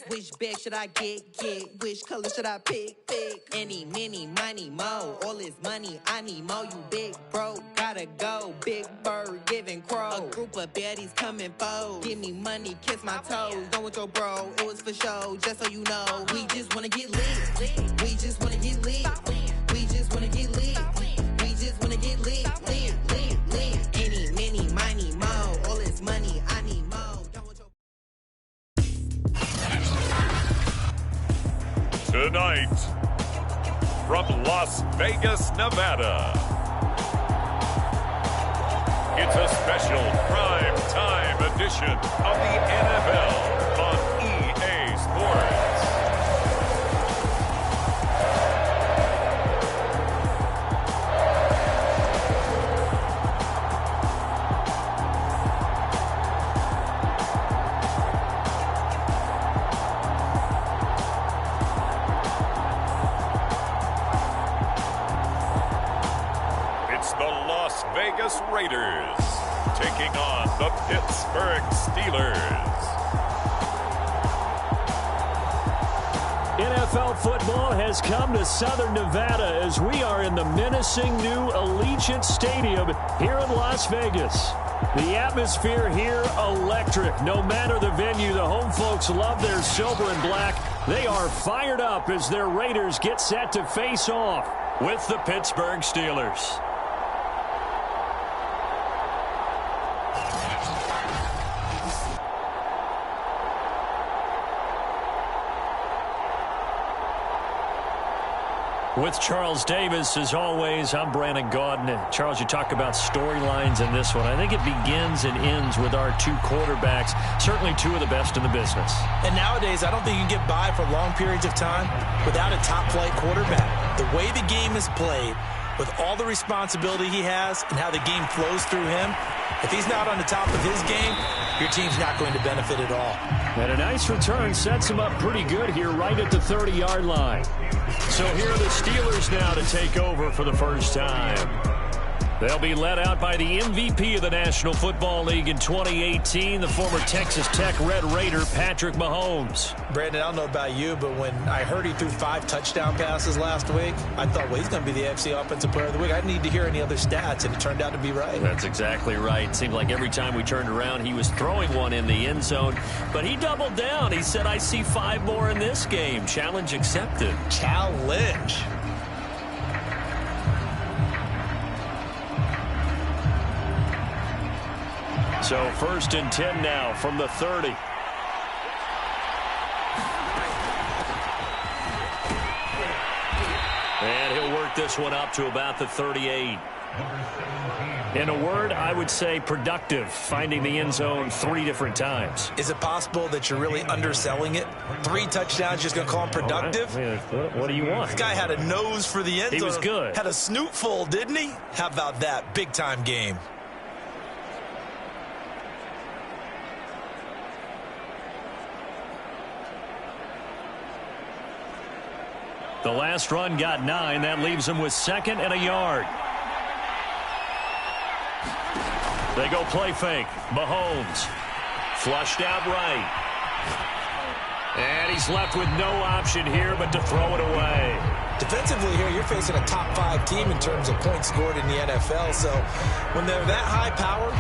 Which bag should I get? Which color should I pick? Any, many, money, mo. All this money, I need mo. You big bro, gotta go. Big bird, giving crow. A group of baddies coming foes. Give me money, kiss my toes. Don't with your bro, it was for show. Just so you know, we just wanna get lit. We just wanna get lit. We just wanna get lit. We just wanna get lit. Any, many, money, mo. All this money, I need mo. Don't with your Tonight, from Las Vegas, Nevada, it's a special prime time edition of the NFL on EA Sports. Vegas Raiders taking on the Pittsburgh Steelers. NFL football has come to Southern Nevada as we are in the menacing new Allegiant Stadium here in Las Vegas. The atmosphere here electric. No matter the venue, the home folks love their silver and black. They are fired up as their Raiders get set to face off with the Pittsburgh Steelers. With Charles Davis, as always, I'm Brandon Gaudin. Charles, you talk about storylines in this one. I think it begins and ends with our two quarterbacks, certainly two of the best in the business. And nowadays, I don't think you can get by for long periods of time without a top-flight quarterback. The way the game is played, with all the responsibility he has and how the game flows through him, if he's not on the top of his game, your team's not going to benefit at all. And a nice return sets him up pretty good here right at the 30-yard line. So here are the Steelers now to take over for the first time. They'll be led out by the MVP of the National Football League in 2018, the former Texas Tech Red Raider, Patrick Mahomes. Brandon, I don't know about you, but when I heard he threw 5 touchdown passes last week, I thought, well, he's going to be the AFC Offensive Player of the Week. I didn't need to hear any other stats, and it turned out to be right. That's exactly right. It seemed like every time we turned around, he was throwing one in the end zone. But he doubled down. He said, I see 5 more in this game. Challenge accepted. Challenge. So 1st and 10 now from the 30. And he'll work this one up to about the 38. In a word, I would say productive, finding the end zone 3 different times. Is it possible that you're really underselling it? 3 touchdowns, just going to call him productive? Right. What do you want? This guy had a nose for the end zone. He was good. Had a snoot full, didn't he? How about that? Big-time game. The last run got 9. That leaves him with 2nd and a yard. They go play fake. Mahomes flushed out right. And he's left with no option here but to throw it away. Defensively here, you're facing a top-5 team in terms of points scored in the NFL. So when they're that high-powered,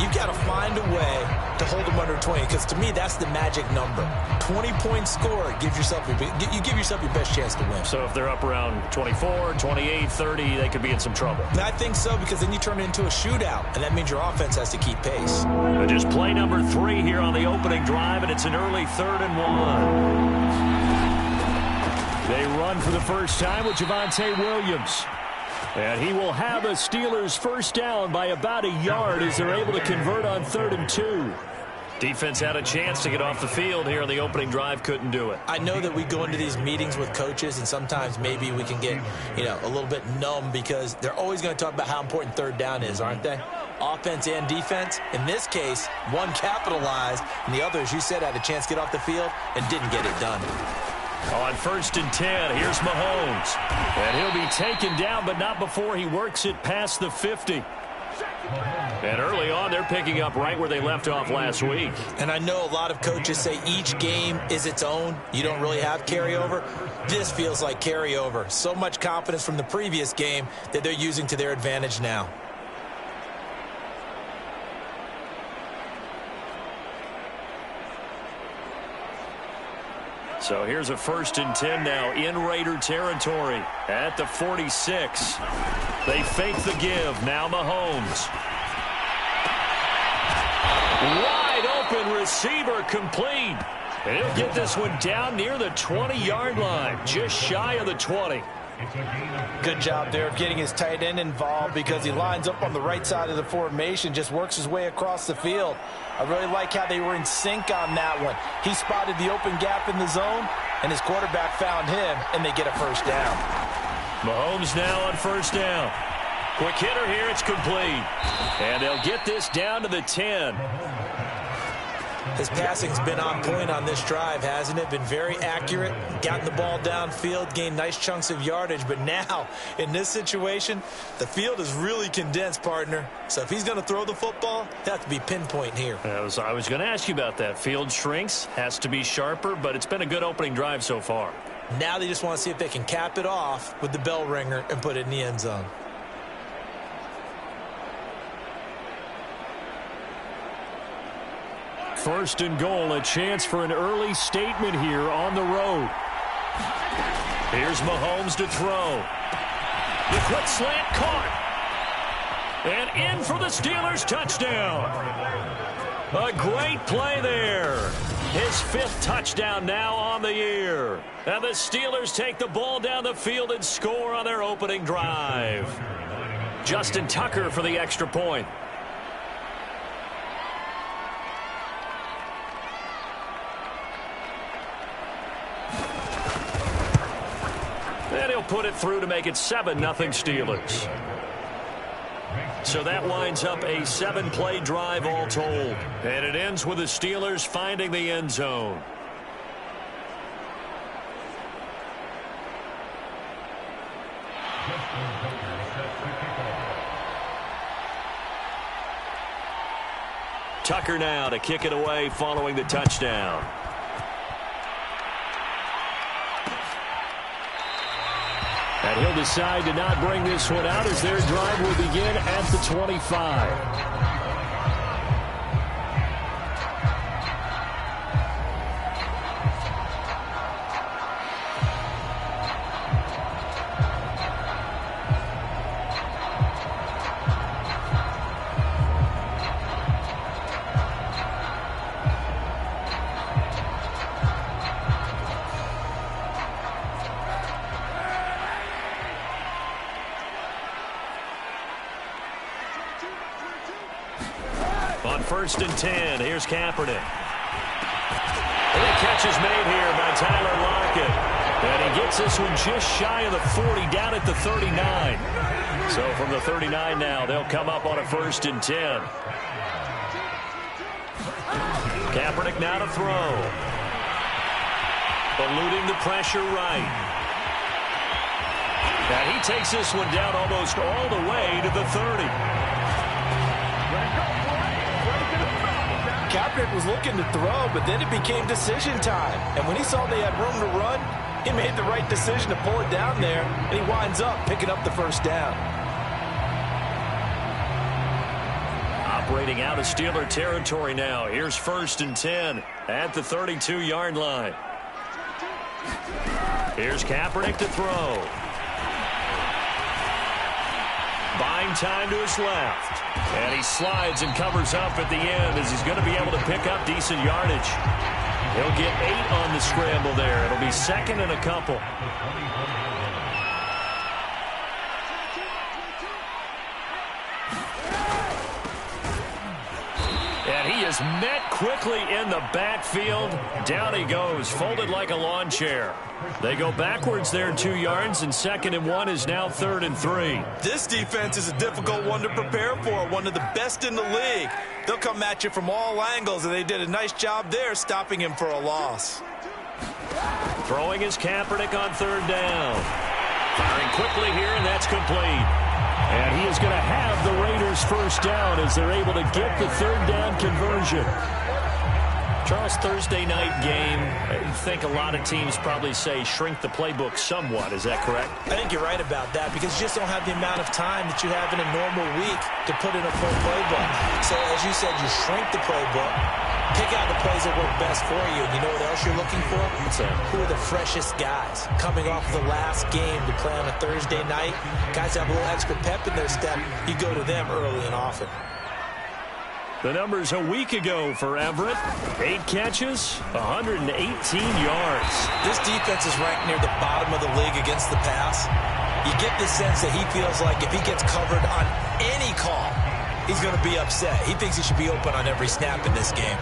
you've got to find a way to hold them under 20. Because to me, that's the magic number. 20 points scored gives yourself your best chance to win. So if they're up around 24, 28, 30, they could be in some trouble. I think so, because then you turn it into a shootout, and that means your offense has to keep pace. But just play number 3 here on the opening drive, and it's an early 3rd and 1. They run for the first time with Javonte Williams. And he will have a Steelers first down by about a yard as they're able to convert on 3rd and 2. Defense had a chance to get off the field here on the opening drive, couldn't do it. I know that we go into these meetings with coaches, and sometimes maybe we can get, a little bit numb because they're always going to talk about how important 3rd down is, aren't they? Offense and defense. In this case, one capitalized, and the other, as you said, had a chance to get off the field and didn't get it done. On 1st and 10, here's Mahomes. And he'll be taken down, but not before he works it past the 50. And early on, they're picking up right where they left off last week. And I know a lot of coaches say each game is its own. You don't really have carryover. This feels like carryover. So much confidence from the previous game that they're using to their advantage now. So here's a 1st and 10 now in Raider territory at the 46. They fake the give. Now Mahomes. Wide open receiver complete. And he'll get this one down near the 20-yard line, just shy of the 20. Good job there of getting his tight end involved because he lines up on the right side of the formation, just works his way across the field. I really like how they were in sync on that one. He spotted the open gap in the zone, and his quarterback found him, and they get a first down. Mahomes now on 1st down. Quick hitter here, it's complete. And they'll get this down to the 10. His passing's been on point on this drive, hasn't it? Been very accurate, gotten the ball downfield, gained nice chunks of yardage. But now, in this situation, the field is really condensed, partner. So if he's going to throw the football, he'll have to be pinpoint here. I was going to ask you about that. Field shrinks, has to be sharper, but it's been a good opening drive so far. Now they just want to see if they can cap it off with the bell ringer and put it in the end zone. First and goal, a chance for an early statement here on the road. Here's Mahomes to throw. The quick slant caught. And in for the Steelers touchdown. A great play there. His 5th touchdown now on the year. And the Steelers take the ball down the field and score on their opening drive. Justin Tucker for the extra point. And he'll put it through to make it 7-0 Steelers. So that winds up a 7-play drive all told. And it ends with the Steelers finding the end zone. Tucker now to kick it away following the touchdown. And he'll decide to not bring this one out as their drive will begin at the 25. On 1st and 10, here's Kaepernick. And the catch is made here by Tyler Lockett. And he gets this one just shy of the 40, down at the 39. So from the 39 now, they'll come up on a 1st and 10. Kaepernick now to throw. Eluding the pressure right. And he takes this one down almost all the way to the 30. Kaepernick was looking to throw, but then it became decision time. And when he saw they had room to run, he made the right decision to pull it down there, and he winds up picking up the first down. Operating out of Steeler territory now. Here's 1st and 10 at the 32-yard line. Here's Kaepernick to throw. Buying time to his left. And he slides and covers up at the end as he's going to be able to pick up decent yardage. He'll get 8 on the scramble there. It'll be 2nd and a couple. And he is met quickly in the backfield. Down he goes, folded like a lawn chair. They go backwards there 2 yards, and 2nd and 1 is now 3rd and 3. This defense is a difficult one to prepare for, one of the best in the league. They'll come at you from all angles, and they did a nice job there stopping him for a loss. Throwing is Kaepernick on 3rd down. Firing quickly here, and that's complete. And he is going to have the Raiders first down as they're able to get the third down conversion. Charles, Thursday night game, I think a lot of teams probably say shrink the playbook somewhat. Is that correct? I think you're right about that because you just don't have the amount of time that you have in a normal week to put in a full playbook. So as you said, you shrink the playbook, pick out the plays that work best for you. And you know what else you're looking for? What's that? Who are the freshest guys coming off the last game to play on a Thursday night? Guys have a little extra pep in their step. You go to them early and often. The numbers a week ago for Everett. 8 catches, 118 yards. This defense is ranked near the bottom of the league against the pass. You get the sense that he feels like if he gets covered on any call, he's going to be upset. He thinks he should be open on every snap in this game.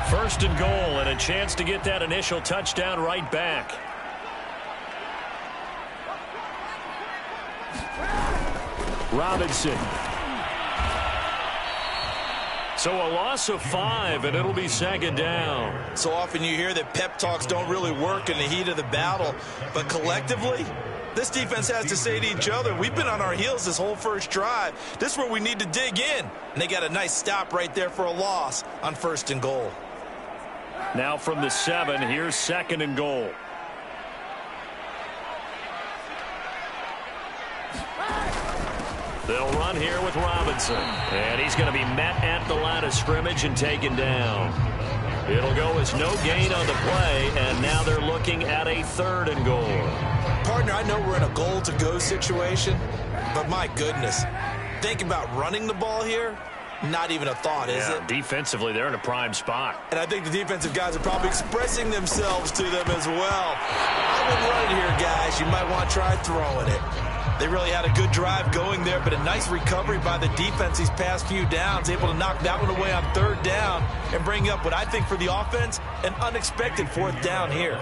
First and goal, and a chance to get that initial touchdown right back. Robinson. So a loss of 5, and it'll be second down. So often you hear that pep talks don't really work in the heat of the battle, but collectively, this defense has to say to each other, we've been on our heels this whole first drive. This is where we need to dig in. And they got a nice stop right there for a loss on first and goal. Now from the 7, here's second and goal. They'll run here with Robinson. And he's going to be met at the line of scrimmage and taken down. It'll go as no gain on the play, and now they're looking at a third and goal. Partner, I know we're in a goal-to-go situation, but my goodness, think about running the ball here. Not even a thought, is it? Defensively, they're in a prime spot. And I think the defensive guys are probably expressing themselves to them as well. I wouldn't run it here, guys. You might want to try throwing it. They really had a good drive going there, but a nice recovery by the defense these past few downs, able to knock that one away on third down and bring up what I think for the offense, an unexpected fourth down here.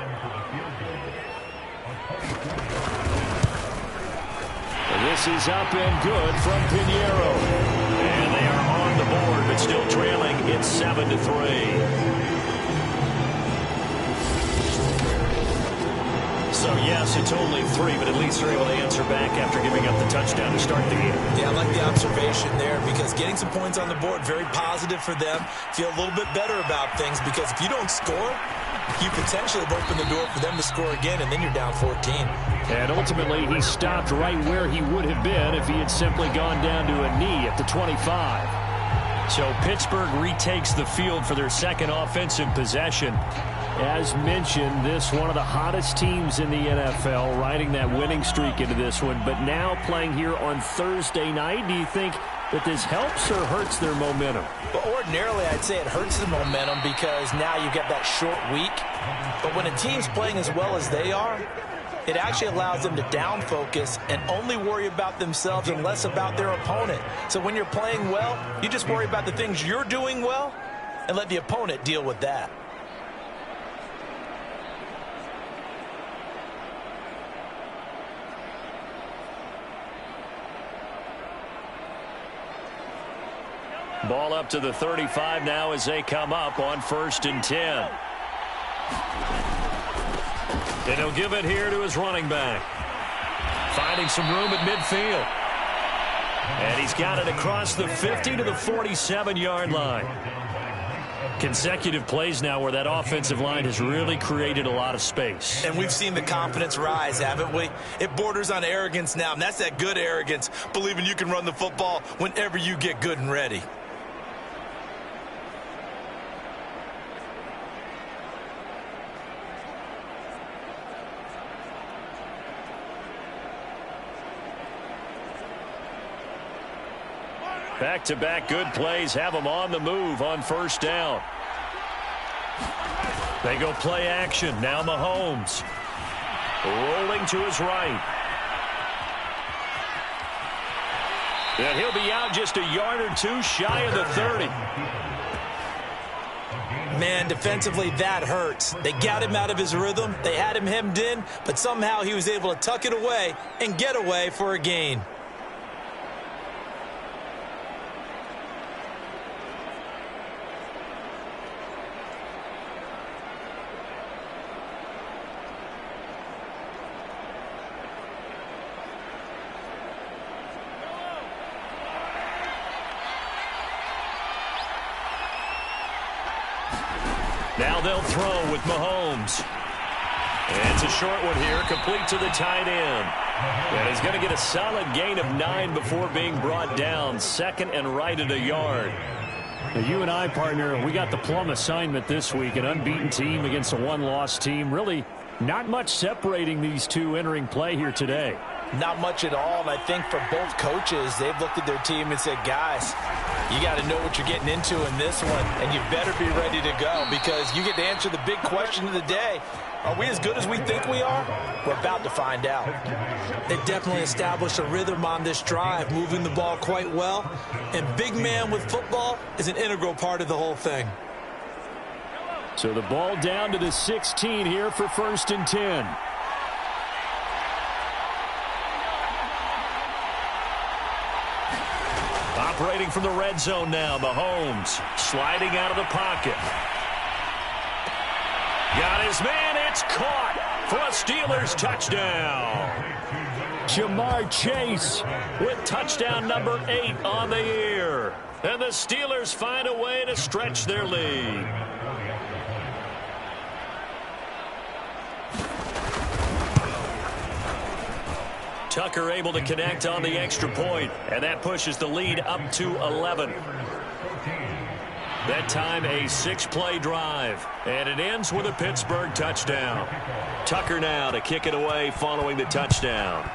This is up and good from Pinheiro. And they are on the board, but still trailing. It's 7-3. So, yes, it's only 3, but at least they're able to answer back after giving up the touchdown to start the game. Yeah, I like the observation there because getting some points on the board, very positive for them. Feel a little bit better about things because if you don't score, you potentially have opened the door for them to score again, and then you're down 14. And ultimately, he stopped right where he would have been if he had simply gone down to a knee at the 25. So Pittsburgh retakes the field for their second offensive possession. As mentioned, this one of the hottest teams in the NFL, riding that winning streak into this one, but now playing here on Thursday night. Do you think that this helps or hurts their momentum? Well, ordinarily, I'd say it hurts the momentum because now you get that short week. But when a team's playing as well as they are, it actually allows them to down focus and only worry about themselves and less about their opponent. So when you're playing well, you just worry about the things you're doing well and let the opponent deal with that. Ball up to the 35 now as they come up on 1st and 10. And he'll give it here to his running back. Finding some room at midfield. And he's got it across the 50 to the 47-yard line. Consecutive plays now where that offensive line has really created a lot of space. And we've seen the confidence rise, haven't we? It borders on arrogance now, and that's that good arrogance, believing you can run the football whenever you get good and ready. Back-to-back good plays have them on the move on 1st down. They go play action. Now Mahomes rolling to his right. And he'll be out just a yard or two shy of the 30. Man, defensively, that hurts. They got him out of his rhythm. They had him hemmed in, but somehow he was able to tuck it away and get away for a gain. Now they'll throw with Mahomes. And it's a short one here, complete to the tight end. And he's going to get a solid gain of 9 before being brought down. Second and right at a yard. Now you and I, partner, we got the plum assignment this week. An unbeaten team against a one-loss team. Really not much separating these two entering play here today. Not much at all, and I think for both coaches, they've looked at their team and said, guys, you got to know what you're getting into in this one, and you better be ready to go because you get to answer the big question of the day. Are we as good as we think we are? We're about to find out. They definitely established a rhythm on this drive, moving the ball quite well, and big man with football is an integral part of the whole thing. So the ball down to the 16 here for 1st and 10. Operating from the red zone now, Mahomes sliding out of the pocket. Got his man, it's caught for a Steelers touchdown. Jamar Chase with touchdown number 8 on the year. And the Steelers find a way to stretch their lead. Tucker able to connect on the extra point, and that pushes the lead up to 11. That time a 6-play drive, and it ends with a Pittsburgh touchdown. Tucker now to kick it away following the touchdown.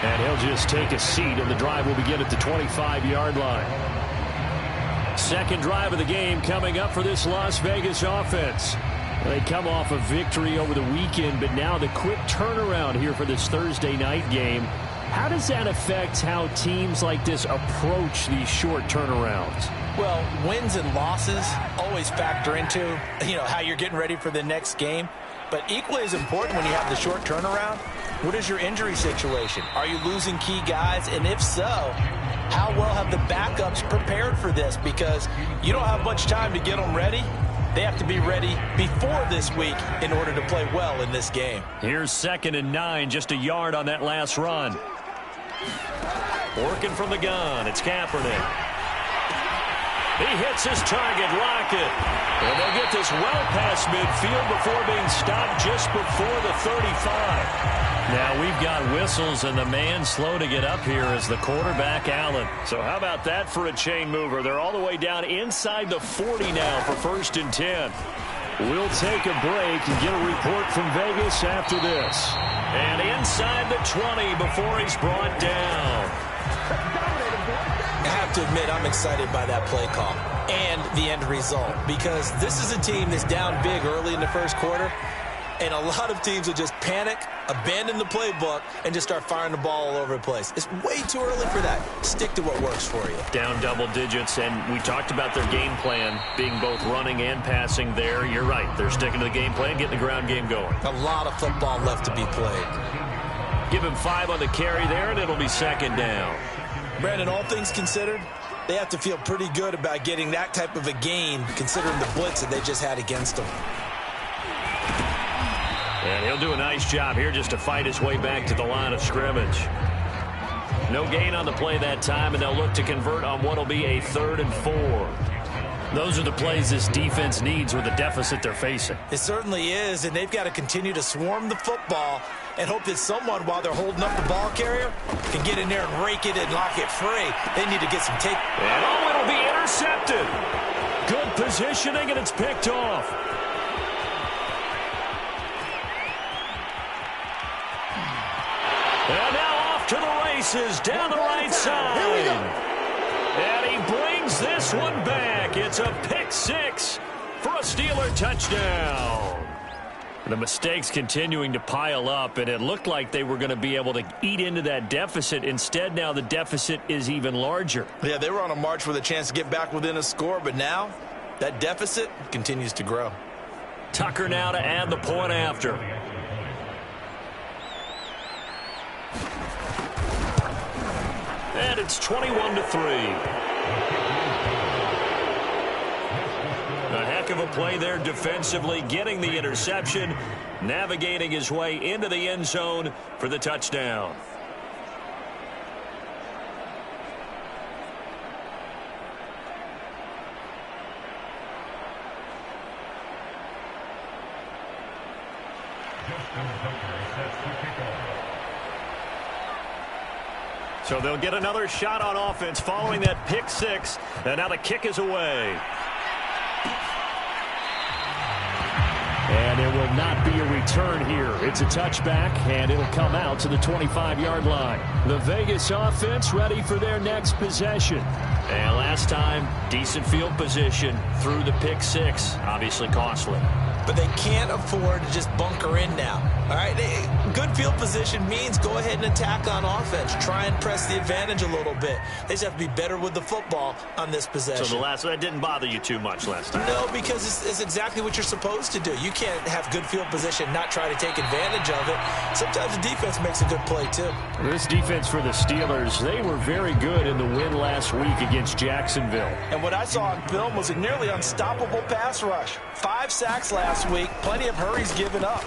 And he'll just take a seat, and the drive will begin at the 25-yard line. Second drive of the game coming up for this Las Vegas offense. They come off a victory over the weekend, but now the quick turnaround here for this Thursday night game. How does that affect how teams like this approach these short turnarounds? Well, wins and losses always factor into, how you're getting ready for the next game. But equally as important when you have the short turnaround, what is your injury situation? Are you losing key guys? And if so, how well have the backups prepared for this? Because you don't have much time to get them ready. They have to be ready before this week in order to play well in this game. Here's 2nd and 9, just a yard on that last run. Working from the gun, it's Kaepernick. He hits his target, Lockett. And they'll get this well past midfield before being stopped just before the 35. Now we've got whistles, and the man slow to get up here is the quarterback, Allen. So how about that for a chain mover? They're all the way down inside the 40 now for 1st and 10. We'll take a break and get a report from Vegas after this. And inside the 20 before he's brought down. I have to admit, I'm excited by that play call and the end result because this is a team that's down big early in the first quarter, and a lot of teams will just panic, abandon the playbook, and just start firing the ball all over the place. It's way too early for that. Stick to what works for you. Down double digits, and we talked about their game plan being both running and passing there. You're right. They're sticking to the game plan, getting the ground game going. A lot of football left to be played. Give him 5 on the carry there, and it'll be 2nd down. Brandon, all things considered, they have to feel pretty good about getting that type of a gain considering the blitz that they just had against them. And he'll do a nice job here just to fight his way back to the line of scrimmage. No gain on the play that time, and they'll look to convert on what will be a 3rd and 4. Those are the plays this defense needs with the deficit they're facing. It certainly is, and they've got to continue to swarm the football and hope that someone, while they're holding up the ball carrier, can get in there and rake it and lock it free. They need to get some take. And it'll be intercepted. Good positioning, and it's picked off. And now off to the races down the right side. Here we go. And he brings this one back. It's a pick 6 for a Steeler touchdown. The mistakes continuing to pile up, and it looked like they were going to be able to eat into that deficit. Instead, now the deficit is even larger. Yeah, they were on a march with a chance to get back within a score, but now that deficit continues to grow. Tucker now to add the point after. And it's 21-3. A heck of a play there defensively, getting the interception, navigating his way into the end zone for the touchdown. So they'll get another shot on offense following that pick six. And now the kick is away. And there will not be a return here. It's a touchback, and it'll come out to the 25-yard line. The Vegas offense ready for their next possession. And last time, decent field position through the pick six. Obviously costly. But they can't afford to just bunker in now. All right, good field position means go ahead and attack on offense. Try and press the advantage a little bit. They just have to be better with the football on this possession. So that didn't bother you too much last time? No, because it's exactly what you're supposed to do. You can't have good field position, not try to take advantage of it. Sometimes the defense makes a good play, too. This defense for the Steelers, they were very good in the win last week against Jacksonville. And what I saw on film was a nearly unstoppable pass rush. 5 sacks last week, plenty of hurries given up.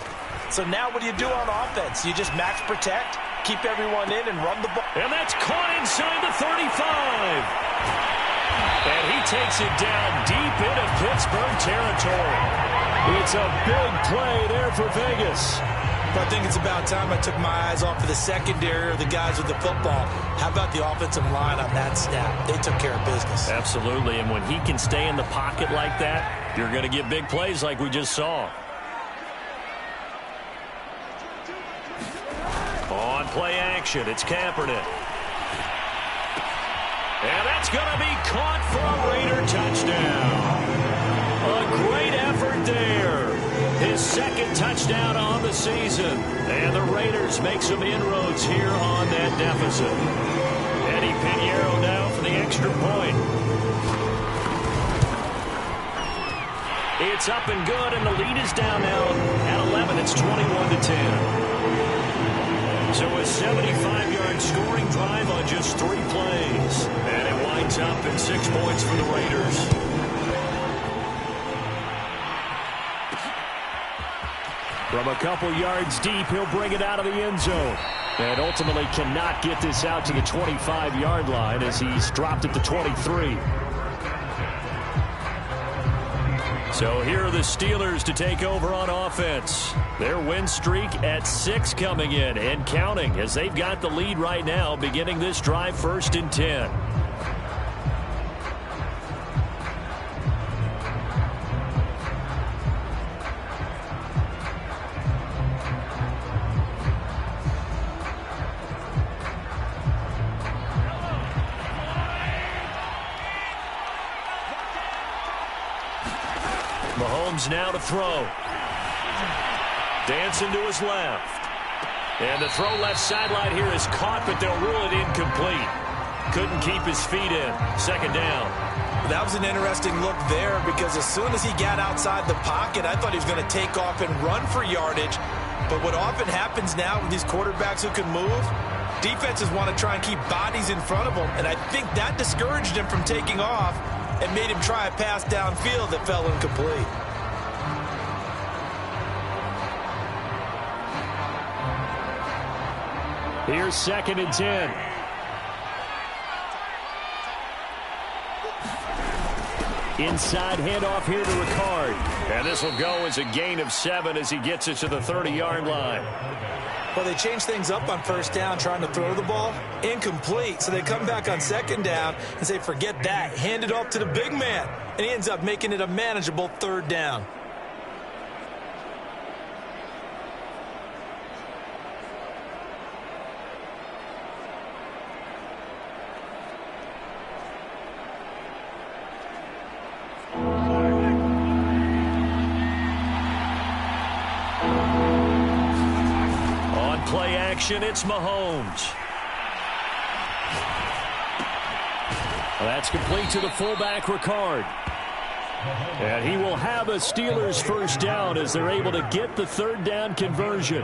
So now what do you do on offense? You just max protect, keep everyone in, and run the ball. And that's caught inside the 35. And he takes it down deep into Pittsburgh territory. It's a big play there for Vegas. I think it's about time I took my eyes off of the secondary or the guys with the football. How about the offensive line on that snap? They took care of business. Absolutely, and when he can stay in the pocket like that, you're going to get big plays like we just saw. On play action, it's Kaepernick. And that's going to be caught for a Raider touchdown. A great effort there. His second touchdown on the season. And the Raiders make some inroads here on that deficit. Eddie Pinheiro now for the extra point. It's up and good, and the lead is down now at 11. It's 21-10. So a 75-yard scoring drive on just 3 plays. And it winds up at 6 points for the Raiders. From a couple yards deep, he'll bring it out of the end zone. And ultimately cannot get this out to the 25-yard line as he's dropped at the 23. So here are the Steelers to take over on offense. Their win streak at 6 coming in and counting as they've got the lead right now beginning this drive 1st and 10. Mahomes now to throw. Dancing to his left. And the throw left sideline here is caught, but they'll rule it incomplete. Couldn't keep his feet in. 2nd down. That was an interesting look there because as soon as he got outside the pocket, I thought he was going to take off and run for yardage. But what often happens now with these quarterbacks who can move, defenses want to try and keep bodies in front of them. And I think that discouraged him from taking off and made him try a pass downfield that fell incomplete. Here's 2nd and 10. Inside handoff here to Ricard. And this will go as a gain of 7 as he gets it to the 30-yard line. Well, they changed things up on 1st down trying to throw the ball. Incomplete. So they come back on 2nd down and say, forget that. Hand it off to the big man. And he ends up making it a manageable 3rd down. Play action, it's Mahomes. That's complete to the fullback, Ricard. And he will have a Steelers 1st down as they're able to get the 3rd down conversion.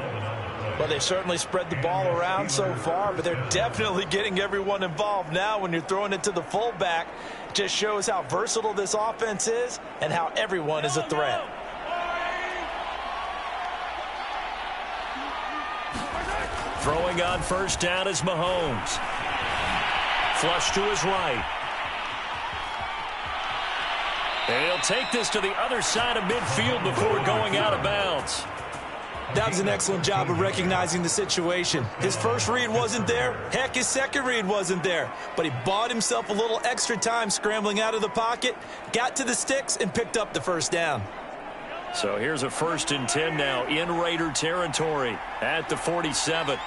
Well, they've certainly spread the ball around so far, but they're definitely getting everyone involved now when you're throwing it to the fullback. It just shows how versatile this offense is and how everyone is a threat. Throwing on 1st down is Mahomes. Flush to his right. And he'll take this to the other side of midfield before going out of bounds. That was an excellent job of recognizing the situation. His first read wasn't there. Heck, his second read wasn't there. But he bought himself a little extra time scrambling out of the pocket, got to the sticks, and picked up the first down. So here's a 1st and 10 now in Raider territory at the 47.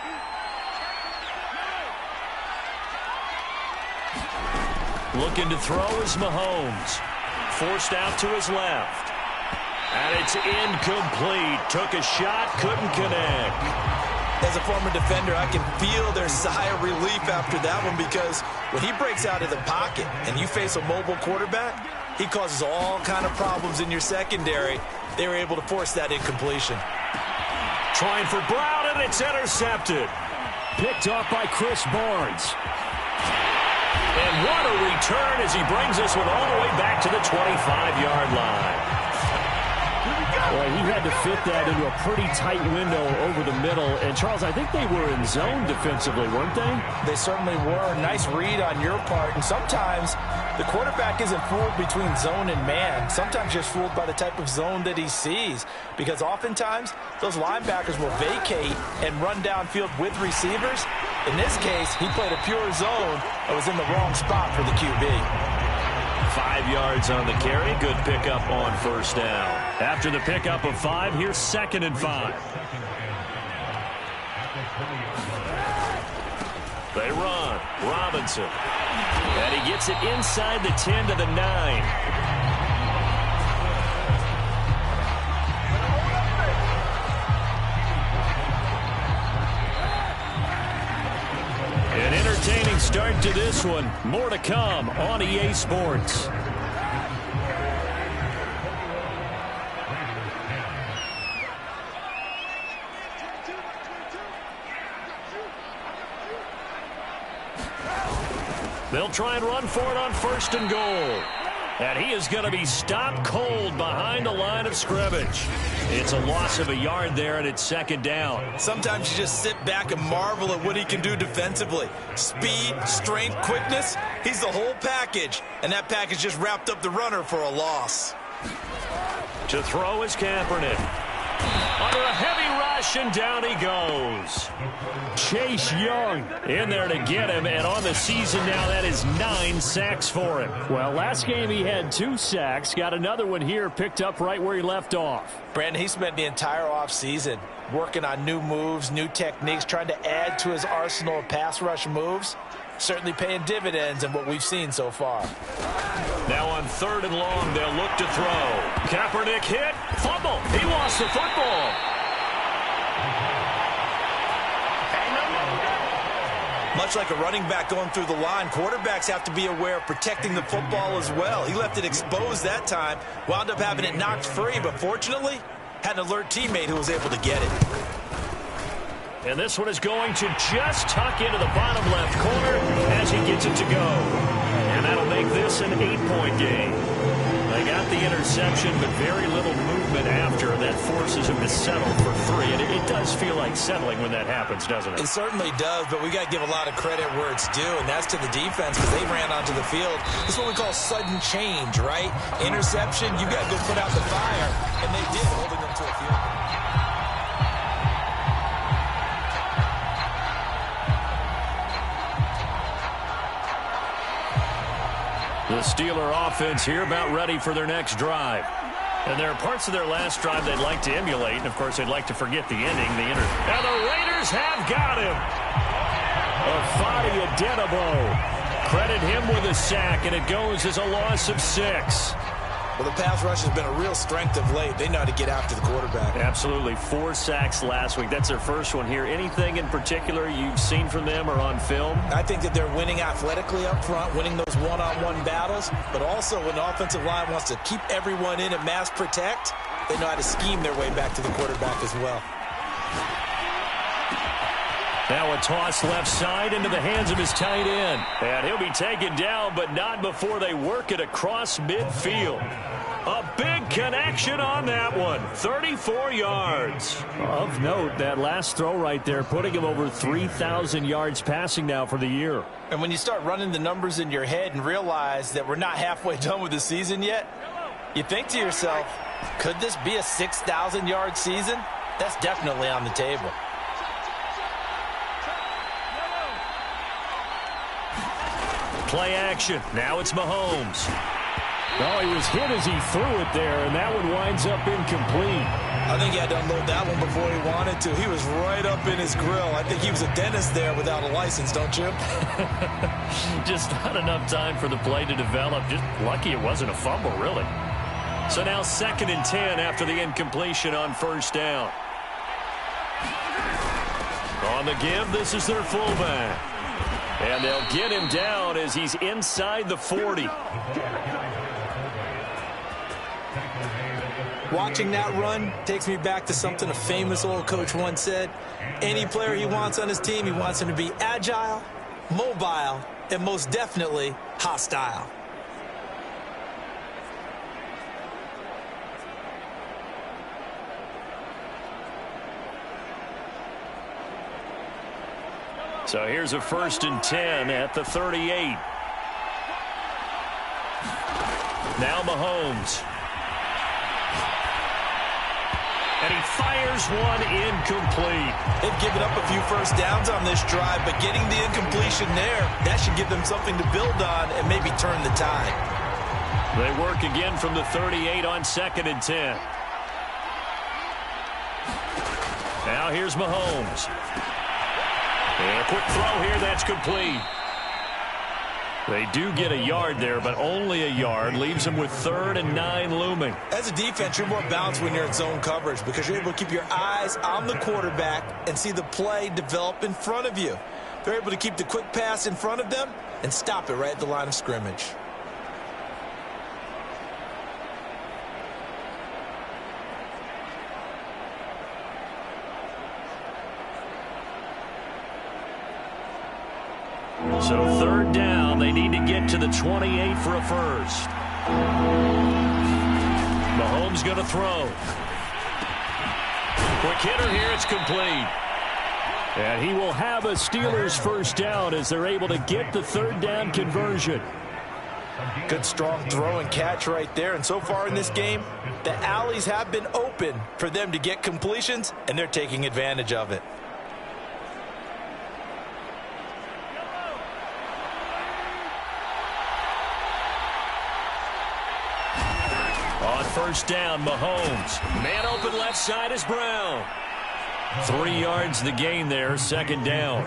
Looking to throw is Mahomes. Forced out to his left. And it's incomplete. Took a shot, couldn't connect. As a former defender, I can feel their sigh of relief after that one, because when he breaks out of the pocket and you face a mobile quarterback, he causes all kind of problems in your secondary. They were able to force that incompletion. Trying for Brown, and it's intercepted. Picked off by Chris Barnes. And what a return as he brings this one all the way back to the 25-yard line. Boy, he had to fit that into a pretty tight window over the middle. And, Charles, I think they were in zone defensively, weren't they? They certainly were. Nice read on your part. And sometimes the quarterback isn't fooled between zone and man. Sometimes just fooled by the type of zone that he sees. Because oftentimes, those linebackers will vacate and run downfield with receivers. In this case, he played a pure zone and was in the wrong spot for the QB. 5 yards on the carry. Good pickup on first down. After the pickup of 5, here's 2nd and 5. They run. Robinson. And he gets it inside the 10 to the 9. An entertaining start to this one. More to come on EA Sports. They'll try and run for it on 1st and goal. And he is going to be stopped cold behind the line of scrimmage. It's a loss of a yard there, and it's 2nd down. Sometimes you just sit back and marvel at what he can do defensively. Speed, strength, quickness, he's the whole package. And that package just wrapped up the runner for a loss. To throw is Kaepernick. Under a heavy rush, and down he goes. Chase Young in there to get him, and on the season now, that is 9 sacks for him. Well, last game he had 2 sacks. Got another one here, picked up right where he left off. Brandon, he spent the entire offseason working on new moves, new techniques, trying to add to his arsenal of pass rush moves. Certainly paying dividends in what we've seen so far. Now on 3rd and long, they'll look to throw. Kaepernick hit. Fumble. He lost the football. Much like a running back going through the line, quarterbacks have to be aware of protecting the football as well. He left it exposed that time, wound up having it knocked free, but fortunately, had an alert teammate who was able to get it. And this one is going to just tuck into the bottom left corner as he gets it to go. And that'll make this an 8-point game. They got the interception, but very little movement after. That forces him to settle for 3. And it does feel like settling when that happens, doesn't it? It certainly does, but we got to give a lot of credit where it's due, and that's to the defense because they ran onto the field. This is what we call sudden change, right? Interception, you got to go put out the fire, and they did, holding them to a field goal. The Steeler offense here about ready for their next drive. And there are parts of their last drive they'd like to emulate, and, of course, they'd like to forget the ending. And the Raiders have got him. Afadi Adenabo. Credit him with a sack, and it goes as a loss of 6. Well, the pass rush has been a real strength of late. They know how to get after the quarterback. Absolutely. 4 sacks last week. That's their first one here. Anything in particular you've seen from them or on film? I think that they're winning athletically up front, winning those one-on-one battles, but also when the offensive line wants to keep everyone in and mass protect, they know how to scheme their way back to the quarterback as well. Now a toss left side into the hands of his tight end. And he'll be taken down, but not before they work it across midfield. A big connection on that one. 34 yards. Of note, that last throw right there, putting him over 3,000 yards passing now for the year. And when you start running the numbers in your head and realize that we're not halfway done with the season yet, you think to yourself, could this be a 6,000-yard season? That's definitely on the table. Play action. Now it's Mahomes. Oh, he was hit as he threw it there, and that one winds up incomplete. I think he had to unload that one before he wanted to. He was right up in his grill. I think he was a dentist there without a license, don't you? Just not enough time for the play to develop. Just lucky it wasn't a fumble, really. So now 2nd and 10 after the incompletion on first down. On the give, this is their fullback. And they'll get him down as he's inside the 40. Watching that run takes me back to something a famous old coach once said. Any player he wants on his team, he wants him to be agile, mobile, and most definitely hostile. So here's a 1st and 10 at the 38. Now Mahomes. And he fires one incomplete. They've given up a few first downs on this drive, but getting the incompletion there, that should give them something to build on and maybe turn the tide. They work again from the 38 on 2nd and 10. Now here's Mahomes. And a quick throw here, that's complete. They do get a yard there, but only a yard. Leaves them with 3rd and 9 looming. As a defense, you're more balanced when you're in zone coverage because you're able to keep your eyes on the quarterback and see the play develop in front of you. They're able to keep the quick pass in front of them and stop it right at the line of scrimmage. So 3rd down, they need to get to the 28 for a first. Mahomes going to throw. Quick hitter here, it's complete. And he will have a Steelers first down as they're able to get the 3rd down conversion. Good strong throw and catch right there. And so far in this game, the alleys have been open for them to get completions, and they're taking advantage of it. On first down, Mahomes. Man open left side is Brown. 3 yards the gain there, 2nd down.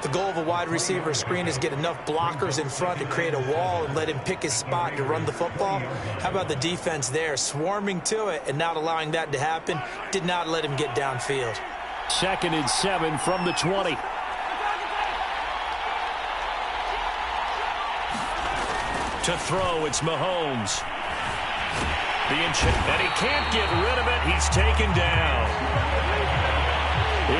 The goal of a wide receiver screen is get enough blockers in front to create a wall and let him pick his spot to run the football. How about the defense there, swarming to it and not allowing that to happen? Did not let him get downfield. 2nd and 7 from the 20. To throw, it's Mahomes. And he can't get rid of it. He's taken down.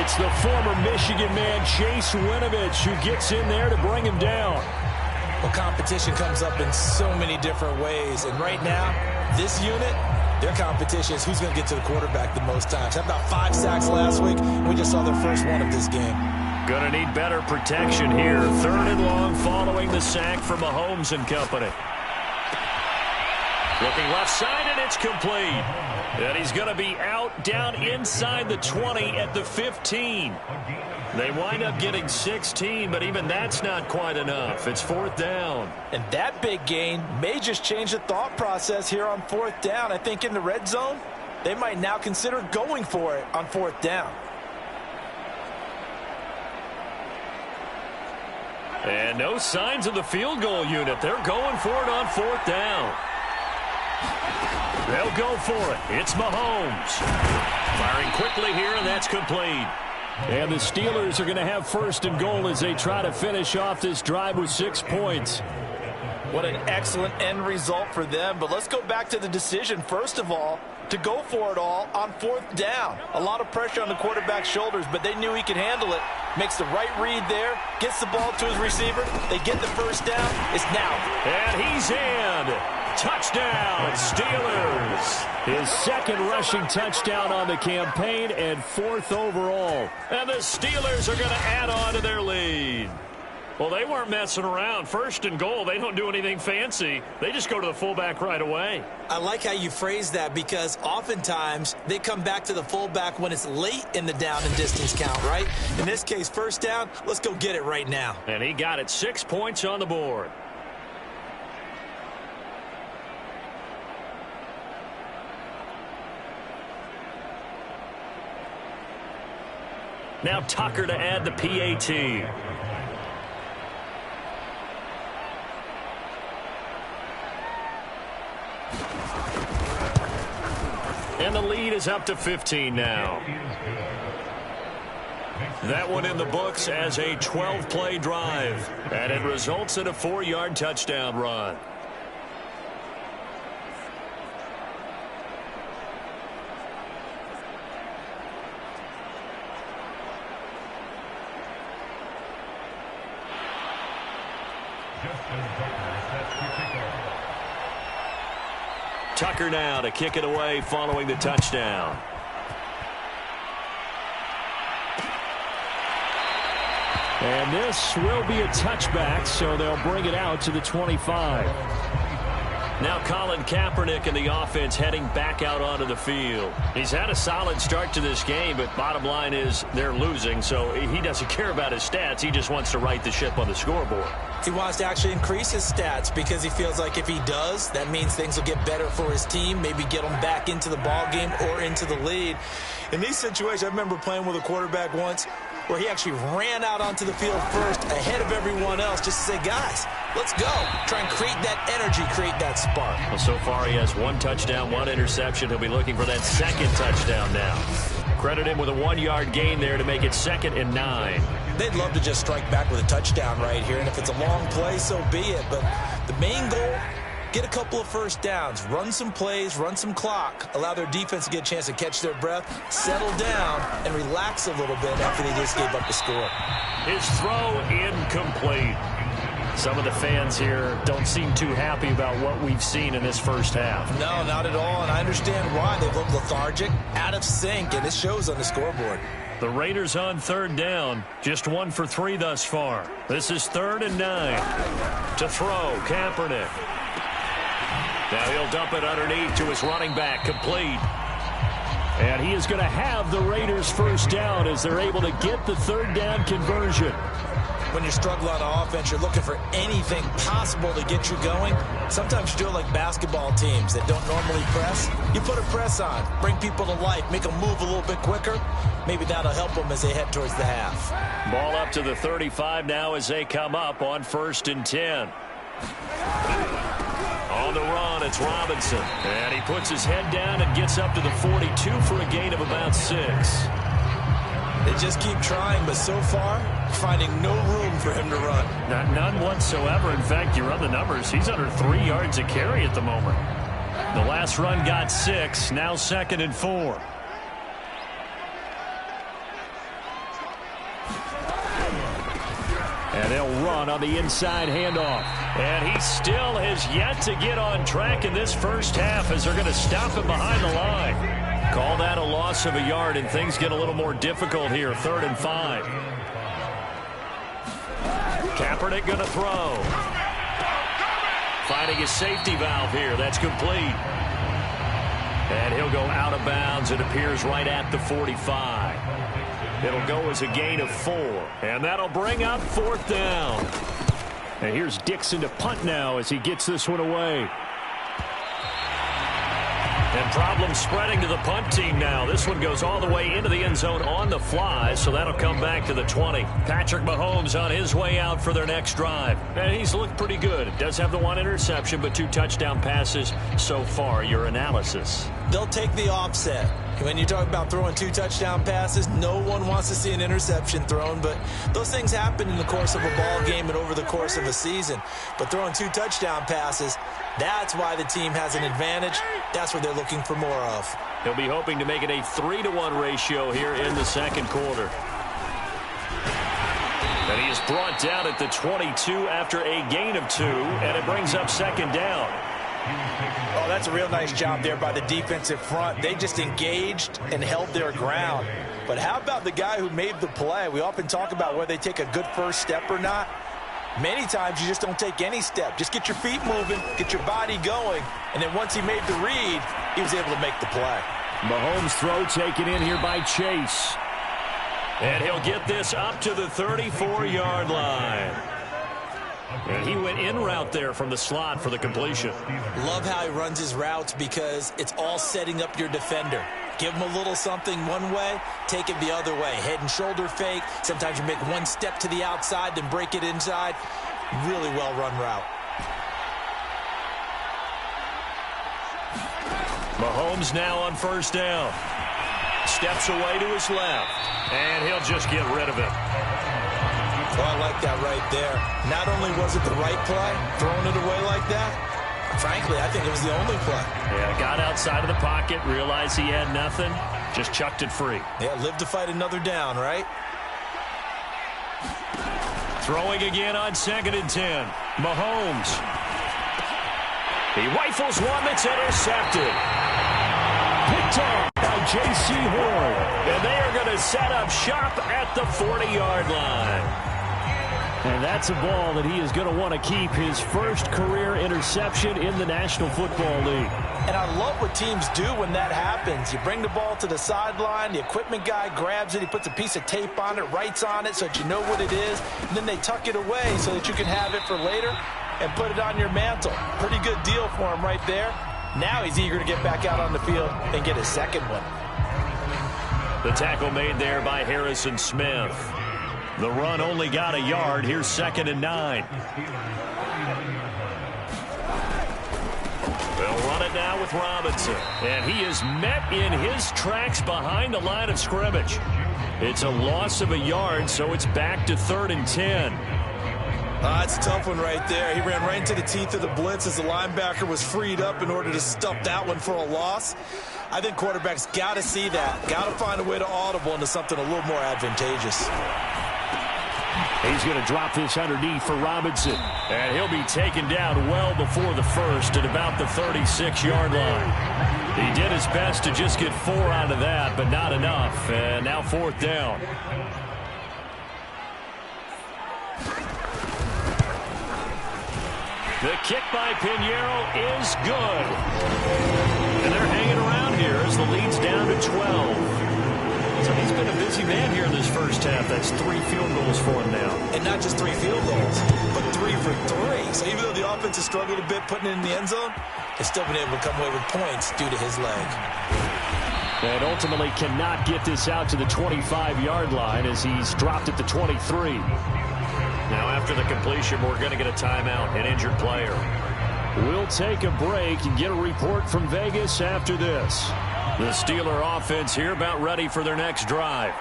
It's the former Michigan man, Chase Winovich, who gets in there to bring him down. Well, competition comes up in so many different ways. And right now, this unit, their competition is who's going to get to the quarterback the most times. How about 5 sacks last week? We just saw their first one of this game. Going to need better protection here. 3rd and long following the sack from Mahomes and company. Looking left side, and it's complete. And he's going to be out down inside the 20 at the 15. They wind up getting 16, but even that's not quite enough. It's 4th down. And that big gain may just change the thought process here on 4th down. I think in the red zone, they might now consider going for it on 4th down. And no signs of the field goal unit. They're going for it on 4th down. They'll go for it. It's Mahomes. Firing quickly here, and that's complete. And the Steelers are going to have 1st and goal as they try to finish off this drive with 6 points. What an excellent end result for them. But let's go back to the decision, first of all, to go for it all on 4th down. A lot of pressure on the quarterback's shoulders, but they knew he could handle it. Makes the right read there, gets the ball to his receiver. They get the first down. It's now. And he's in. Touchdown, Steelers. His 2nd rushing touchdown on the campaign and 4th overall. And the Steelers are going to add on to their lead. Well, they weren't messing around. First and goal, they don't do anything fancy. They just go to the fullback right away. I like how you phrase that because oftentimes they come back to the fullback when it's late in the down and distance count, right? In this case, first down, let's go get it right now. And he got it. 6 points on the board. Now Tucker to add the PAT. And the lead is up to 15 now. That one in the books as a 12-play drive. And it results in a 4-yard touchdown run. Tucker now to kick it away following the touchdown. And this will be a touchback, so they'll bring it out to the 25. Now Colin Kaepernick and the offense heading back out onto the field. He's had a solid start to this game, but bottom line is they're losing, so he doesn't care about his stats. He just wants to right the ship on the scoreboard. He wants to actually increase his stats because he feels like if he does, that means things will get better for his team, maybe get them back into the ball game or into the lead. In these situations, I remember playing with a quarterback once where he actually ran out onto the field first ahead of everyone else just to say, guys, let's go. Try and create that energy, create that spark. Well, so far he has 1 touchdown, 1 interception. He'll be looking for that second touchdown now. Credit him with a 1-yard gain there to make it 2nd and 9. They'd love to just strike back with a touchdown right here, and if it's a long play, so be it. But the main goal, get a couple of first downs, run some plays, run some clock, allow their defense to get a chance to catch their breath, settle down, and relax a little bit after they just gave up the score. His throw incomplete. Some of the fans here don't seem too happy about what we've seen in this first half. No, not at all, and I understand why. They've looked lethargic, out of sync, and it shows on the scoreboard. The Raiders on 3rd down, just 1 for 3 thus far. This is 3rd and 9. To throw, Kaepernick. Now he'll dump it underneath to his running back, complete. And he is going to have the Raiders first down as they're able to get the 3rd down conversion. When you're struggling on offense, you're looking for anything possible to get you going. Sometimes you do it like basketball teams that don't normally press. You put a press on, bring people to life, make them move a little bit quicker. Maybe that'll help them as they head towards the half. Ball up to the 35 now as they come up on 1st and 10. On the run, it's Robinson. And he puts his head down and gets up to the 42 for a gain of about 6. They just keep trying, but so far, finding no room for him to run. None whatsoever. In fact, you run the numbers. He's under 3 yards a carry at the moment. The last run got 6. Now 2nd and 4. And they'll run on the inside handoff. And he still has yet to get on track in this first half as they're going to stop him behind the line. Call that a loss of a yard, and things get a little more difficult here. 3rd and 5. Kaepernick going to throw. Finding his safety valve here. That's complete. And he'll go out of bounds. It appears right at the 45. It'll go as a gain of 4. And that'll bring up 4th down. And here's Dixon to punt now as he gets this one away. And problems spreading to the punt team now. This one goes all the way into the end zone on the fly, so that'll come back to the 20. Patrick Mahomes on his way out for their next drive. And he's looked pretty good. Does have the 1 interception, but 2 touchdown passes so far. Your analysis? They'll take the offset. When you talk about throwing 2 touchdown passes, no one wants to see an interception thrown, but those things happen in the course of a ball game and over the course of a season. But throwing 2 touchdown passes, that's why the team has an advantage. That's what they're looking for more of. He'll be hoping to make it a 3-to-1 ratio here in the 2nd quarter. And he is brought down at the 22 after a gain of 2, and it brings up 2nd down. Oh, that's a real nice job there by the defensive front. They just engaged and held their ground. But how about the guy who made the play? We often talk about whether they take a good first step or not. Many times you just don't take any step. Just get your feet moving, get your body going, and then once he made the read, he was able to make the play. Mahomes' throw taken in here by Chase. And he'll get this up to the 34-yard line. And he went in route there from the slot for the completion. Love how he runs his routes because it's all setting up your defender. Give him a little something one way, take it the other way. Head and shoulder fake. Sometimes you make one step to the outside, then break it inside. Really well-run route. Mahomes now on first down. Steps away to his left. And he'll just get rid of it. Oh, I like that right there. Not only was it the right play, throwing it away like that, frankly, I think it was the only play. Yeah, got outside of the pocket, realized he had nothing, just chucked it free. Yeah, live to fight another down, right? Throwing again on 2nd and 10. Mahomes. He rifles one that's intercepted. Picked off by J.C. Horn. And they are going to set up shop at the 40-yard line. And that's a ball that he is going to want to keep, his first career interception in the National Football League. And I love what teams do when that happens. You bring the ball to the sideline, the equipment guy grabs it, he puts a piece of tape on it, writes on it so that you know what it is, and then they tuck it away so that you can have it for later and put it on your mantle. Pretty good deal for him right there. Now he's eager to get back out on the field and get his second one. The tackle made there by Harrison Smith. The run only got a yard. Here's 2nd and 9. They'll run it now with Robinson. And he is met in his tracks behind the line of scrimmage. It's a loss of a yard, so it's back to 3rd and 10. It's a tough one right there. He ran right into the teeth of the blitz as the linebacker was freed up in order to stuff that one for a loss. I think quarterbacks got to see that. Got to find a way to audible into something a little more advantageous. He's going to drop this underneath for Robinson. And he'll be taken down well before the first at about the 36-yard line. He did his best to just get 4 out of that, but not enough. And now 4th down. The kick by Pinheiro is good. And they're hanging around here as the lead's down to 12. So he's been a busy man here in this first half. That's 3 field goals for him now. And not just 3 field goals, but 3 for 3. So even though the offense has struggled a bit putting it in the end zone, they've still been able to come away with points due to his leg. And ultimately cannot get this out to the 25-yard line as he's dropped at the 23. Now after the completion, we're going to get a timeout, an injured player. We'll take a break and get a report from Vegas after this. The Steeler offense here about ready for their next drive.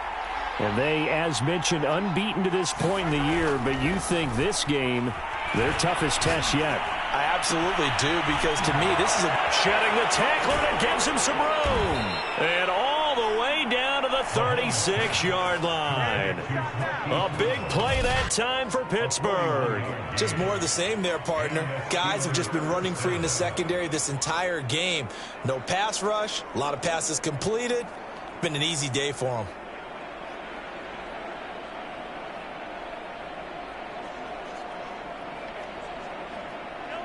And they, as mentioned, unbeaten to this point in the year, but you think this game, their toughest test yet. I absolutely do, because to me, this is a... Shedding the tackle, and it gives him some room. And all the way down to the 36-yard line. A big play that time for Pittsburgh. Just more of the same there, partner. Guys have just been running free in the secondary this entire game. No pass rush, a lot of passes completed. Been an easy day for them.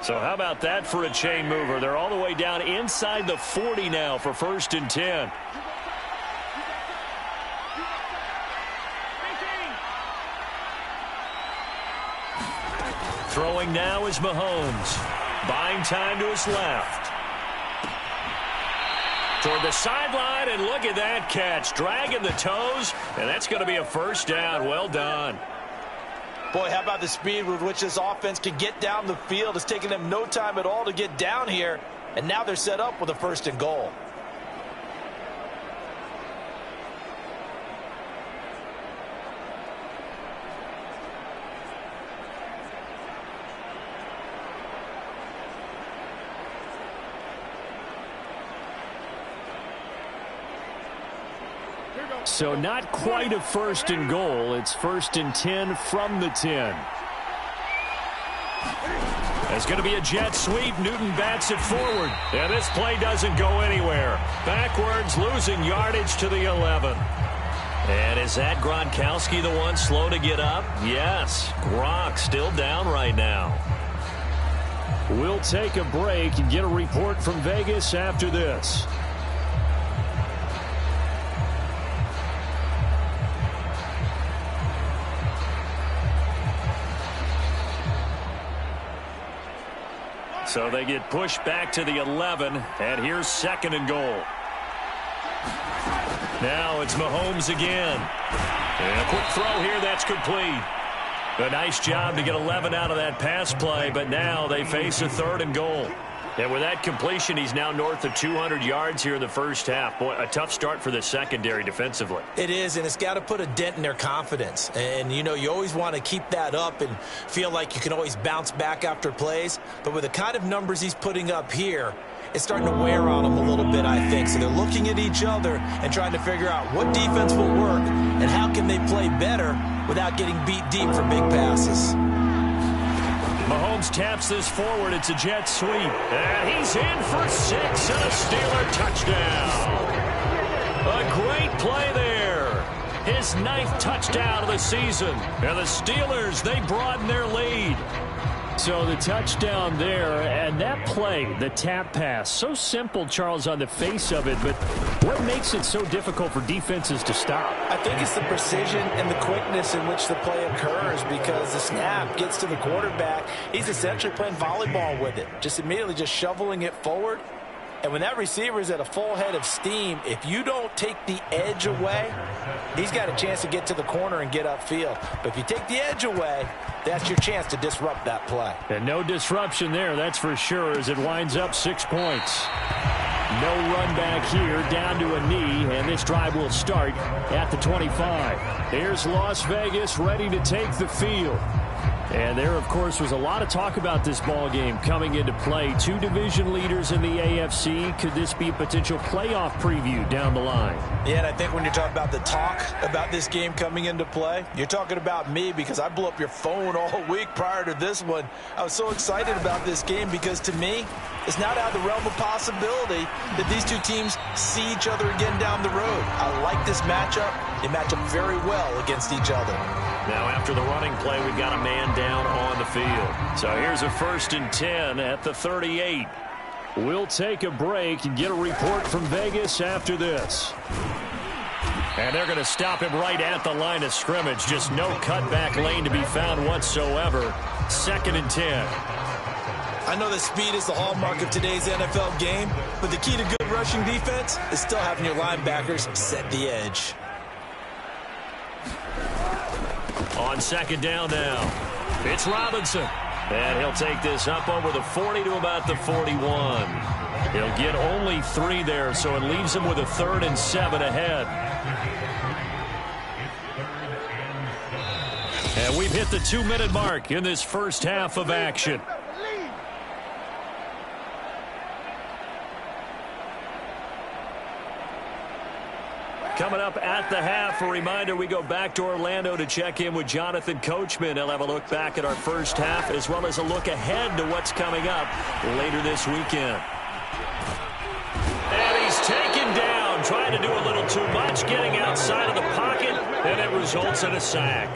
So how about that for a chain mover? They're all the way down inside the 40 now for 1st and 10. Throwing now is Mahomes. Buying time to his left. Toward the sideline, and look at that catch. Dragging the toes, and that's going to be a 1st down. Well done. Boy, how about the speed with which this offense can get down the field? It's taken them no time at all to get down here, and now they're set up with a 1st and goal. So not quite a 1st and goal. It's 1st and 10 from the 10. It's going to be a jet sweep. Newton bats it forward. And this play doesn't go anywhere. Backwards, losing yardage to the 11. And is that Gronkowski the one slow to get up? Yes. Gronk still down right now. We'll take a break and get a report from Vegas after this. So they get pushed back to the 11, and here's 2nd and goal. Now it's Mahomes again. And a quick throw here, that's complete. A nice job to get 11 out of that pass play, but now they face a 3rd and goal. And with that completion, he's now north of 200 yards here in the first half. Boy, a tough start for the secondary defensively. It is, and it's got to put a dent in their confidence. And, you know, you always want to keep that up and feel like you can always bounce back after plays. But with the kind of numbers he's putting up here, it's starting to wear on them a little bit, I think. So they're looking at each other and trying to figure out what defense will work and how can they play better without getting beat deep for big passes. Mahomes taps this forward. It's a jet sweep. And he's in for 6 and a Steeler touchdown. A great play there. His 9th touchdown of the season. And the Steelers, they broaden their lead. So the touchdown there, and that play, the tap pass, so simple, Charles, on the face of it, but what makes it so difficult for defenses to stop? I think it's the precision and the quickness in which the play occurs, because the snap gets to the quarterback. He's essentially playing volleyball with it, just immediately just shoveling it forward. And when that receiver is at a full head of steam, if you don't take the edge away, he's got a chance to get to the corner and get upfield. But if you take the edge away, that's your chance to disrupt that play. And no disruption there, that's for sure, as it winds up 6 points. No run back here, down to a knee, and this drive will start at the 25. Here's Las Vegas ready to take the field. And there, of course, was a lot of talk about this ball game coming into play. 2 division leaders in the AFC. Could this be a potential playoff preview down the line? Yeah, and I think when you're talking about the talk about this game coming into play, you're talking about me, because I blew up your phone all week prior to this one. I was so excited about this game because, to me, it's not out of the realm of possibility that these two teams see each other again down the road. I like this matchup. They match up very well against each other. Now, after the running play, we've got a man down on the field. So here's a 1st and 10 at the 38. We'll take a break and get a report from Vegas after this. And they're going to stop him right at the line of scrimmage. Just no cutback lane to be found whatsoever. 2nd and 10. I know that speed is the hallmark of today's NFL game, but the key to good rushing defense is still having your linebackers set the edge. On 2nd down now, it's Robinson. And he'll take this up over the 40 to about the 41. He'll get only 3 there, so it leaves him with a 3rd and 7 ahead. And we've hit the 2-minute mark in this first half of action. Coming up at the half, a reminder, we go back to Orlando to check in with Jonathan Coachman. He'll have a look back at our first half, as well as a look ahead to what's coming up later this weekend. And he's taken down, trying to do a little too much, getting outside of the pocket, and it results in a sack.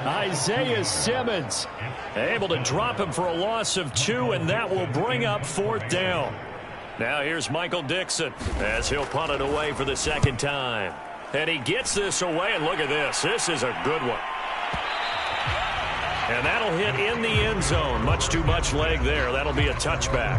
Isaiah Simmons able to drop him for a loss of 2, and that will bring up 4th down. Now here's Michael Dixon as he'll punt it away for the 2nd time. And he gets this away, and look at this. This is a good one. And that'll hit in the end zone. Much too much leg there. That'll be a touchback.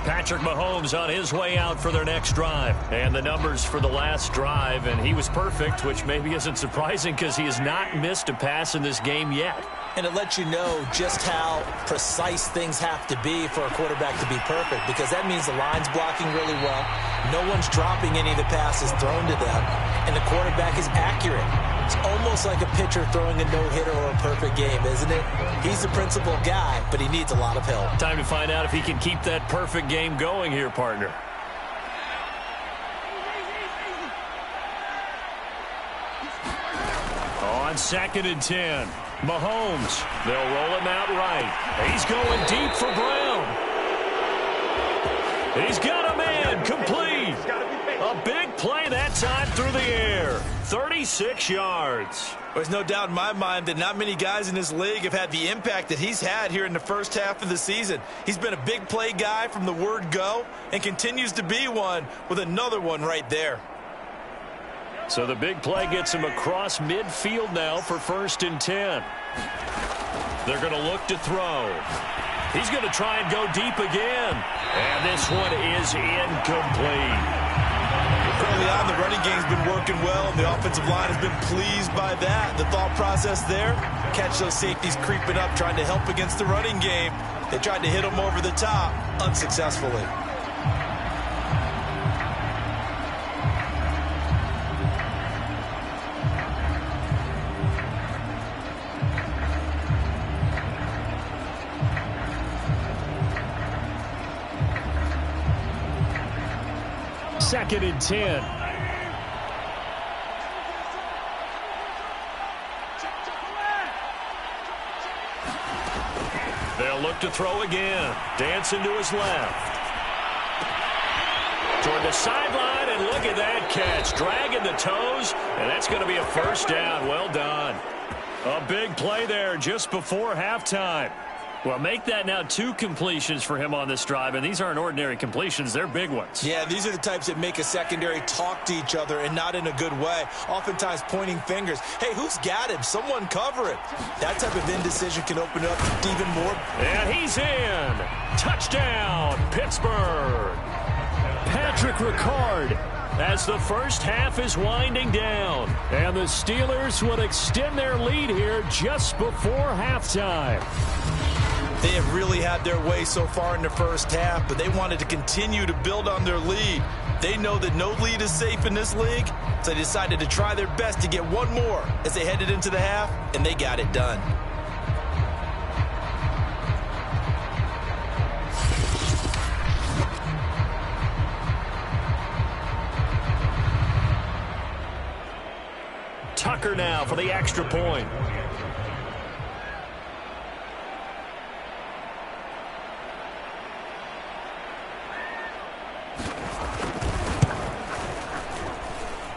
Patrick Mahomes on his way out for their next drive. And the numbers for the last drive, and he was perfect, which maybe isn't surprising because he has not missed a pass in this game yet. And it lets you know just how precise things have to be for a quarterback to be perfect, because that means the line's blocking really well, no one's dropping any of the passes thrown to them, and the quarterback is accurate. It's almost like a pitcher throwing a no-hitter or a perfect game, isn't it? He's the principal guy, but he needs a lot of help. Time to find out if he can keep that perfect game going here, partner. On 2nd and 10, Mahomes. They'll roll him out right. He's going deep for Brown. He's got a man complete. A big play that time through the air. 36 yards. There's no doubt in my mind that not many guys in this league have had the impact that he's had here in the first half of the season. He's been a big play guy from the word go and continues to be one with another one right there. So the big play gets him across midfield now for 1st and 10. They're going to look to throw. He's going to try and go deep again. And this one is incomplete. Early on, the running game's been working well, and the offensive line has been pleased by that. The thought process there, catch those safeties creeping up, trying to help against the running game. They tried to hit them over the top, unsuccessfully. Second and 10. They'll look to throw again. Dancing to his left. Toward the sideline, and look at that catch. Dragging the toes, and that's going to be a 1st down. Well done. A big play there just before halftime. Well, make that now 2 completions for him on this drive, and these aren't ordinary completions. They're big ones. Yeah, these are the types that make a secondary talk to each other, and not in a good way. Oftentimes pointing fingers. Hey, who's got him? Someone cover it. That type of indecision can open up even more. And he's in. Touchdown, Pittsburgh. Patrick Ricard, as the first half is winding down. And the Steelers would extend their lead here just before halftime. They have really had their way so far in the first half, but they wanted to continue to build on their lead. They know that no lead is safe in this league, so they decided to try their best to get one more as they headed into the half, and they got it done. Tucker now for the extra point.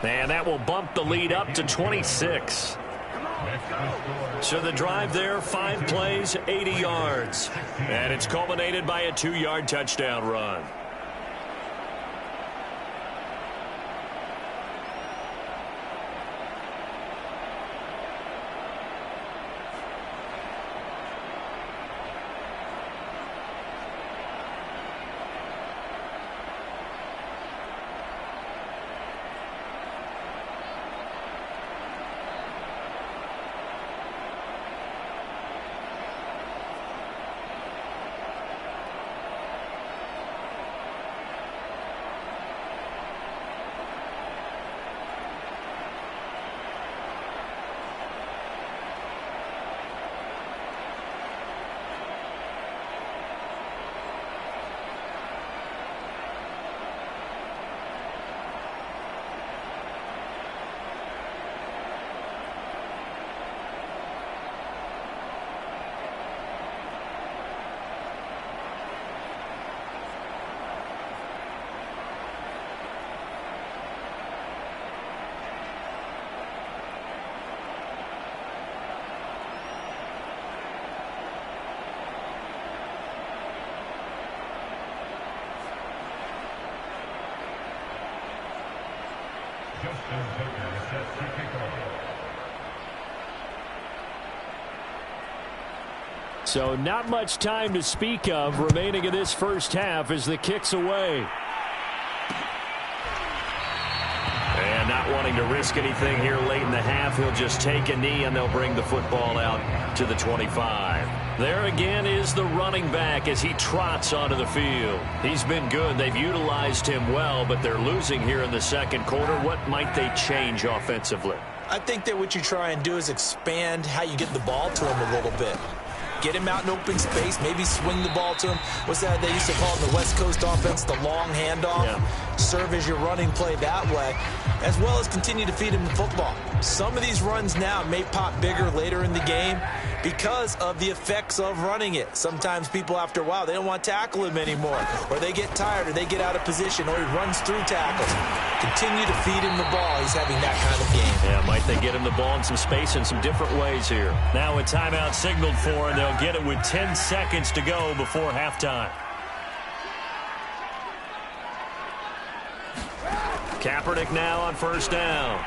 And that will bump the lead up to 26. So the drive there, 5 plays, 80 yards. And it's culminated by a 2-yard touchdown run. So not much time to speak of remaining in this first half as the kick's away. And not wanting to risk anything here late in the half, he'll just take a knee and they'll bring the football out to the 25. There again is the running back as he trots onto the field. He's been good. They've utilized him well, but they're losing here in the second quarter. What might they change offensively? I think that what you try and do is expand how you get the ball to him a little bit. Get him out in open space, maybe swing the ball to him. What's that they used to call it in the West Coast offense, the long handoff? Yeah. Serve as your running play that way, as well as continue to feed him the football. Some of these runs now may pop bigger later in the game because of the effects of running it. Sometimes people, after a while, they don't want to tackle him anymore, or they get tired, or they get out of position, or he runs through tackles. Continue to feed him the ball. He's having that kind of game. Yeah, might they get him the ball in some space in some different ways here. Now a timeout signaled for, and they'll get it with 10 seconds to go before halftime. Kaepernick now on first down.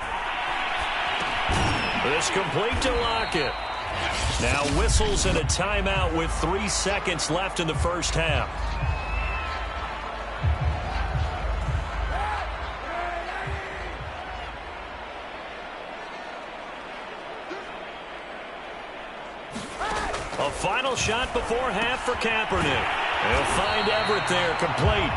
This complete to Lockett. Now whistles and a timeout with 3 seconds left in the first half. A final shot before half for Kaepernick. They'll find Everett there, complete.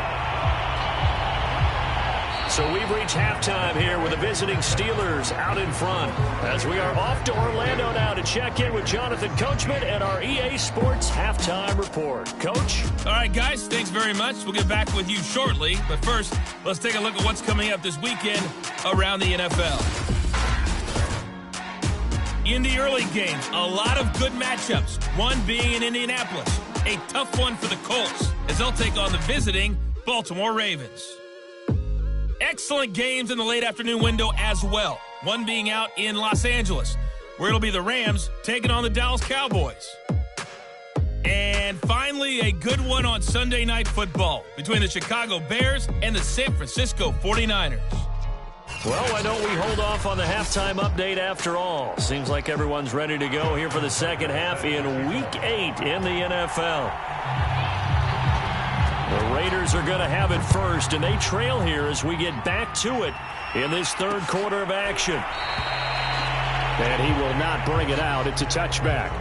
So we've reached halftime here with the visiting Steelers out in front. As we are off to Orlando now to check in with Jonathan Coachman and our EA Sports Halftime Report. Coach? All right, guys, thanks very much. We'll get back with you shortly. But first, let's take a look at what's coming up this weekend around the NFL. In the early games, a lot of good matchups, one being in Indianapolis. A tough one for the Colts as they'll take on the visiting Baltimore Ravens. Excellent games in the late afternoon window as well, one being out in Los Angeles, where it'll be the Rams taking on the Dallas Cowboys. And finally, a good one on Sunday Night Football between the Chicago Bears and the San Francisco 49ers. Well, why don't we hold off on the halftime update after all? Seems like everyone's ready to go here for the second half in Week 8 in the NFL. The Raiders are going to have it first, and they trail here as we get back to it in this third quarter of action. And he will not bring it out. It's a touchback.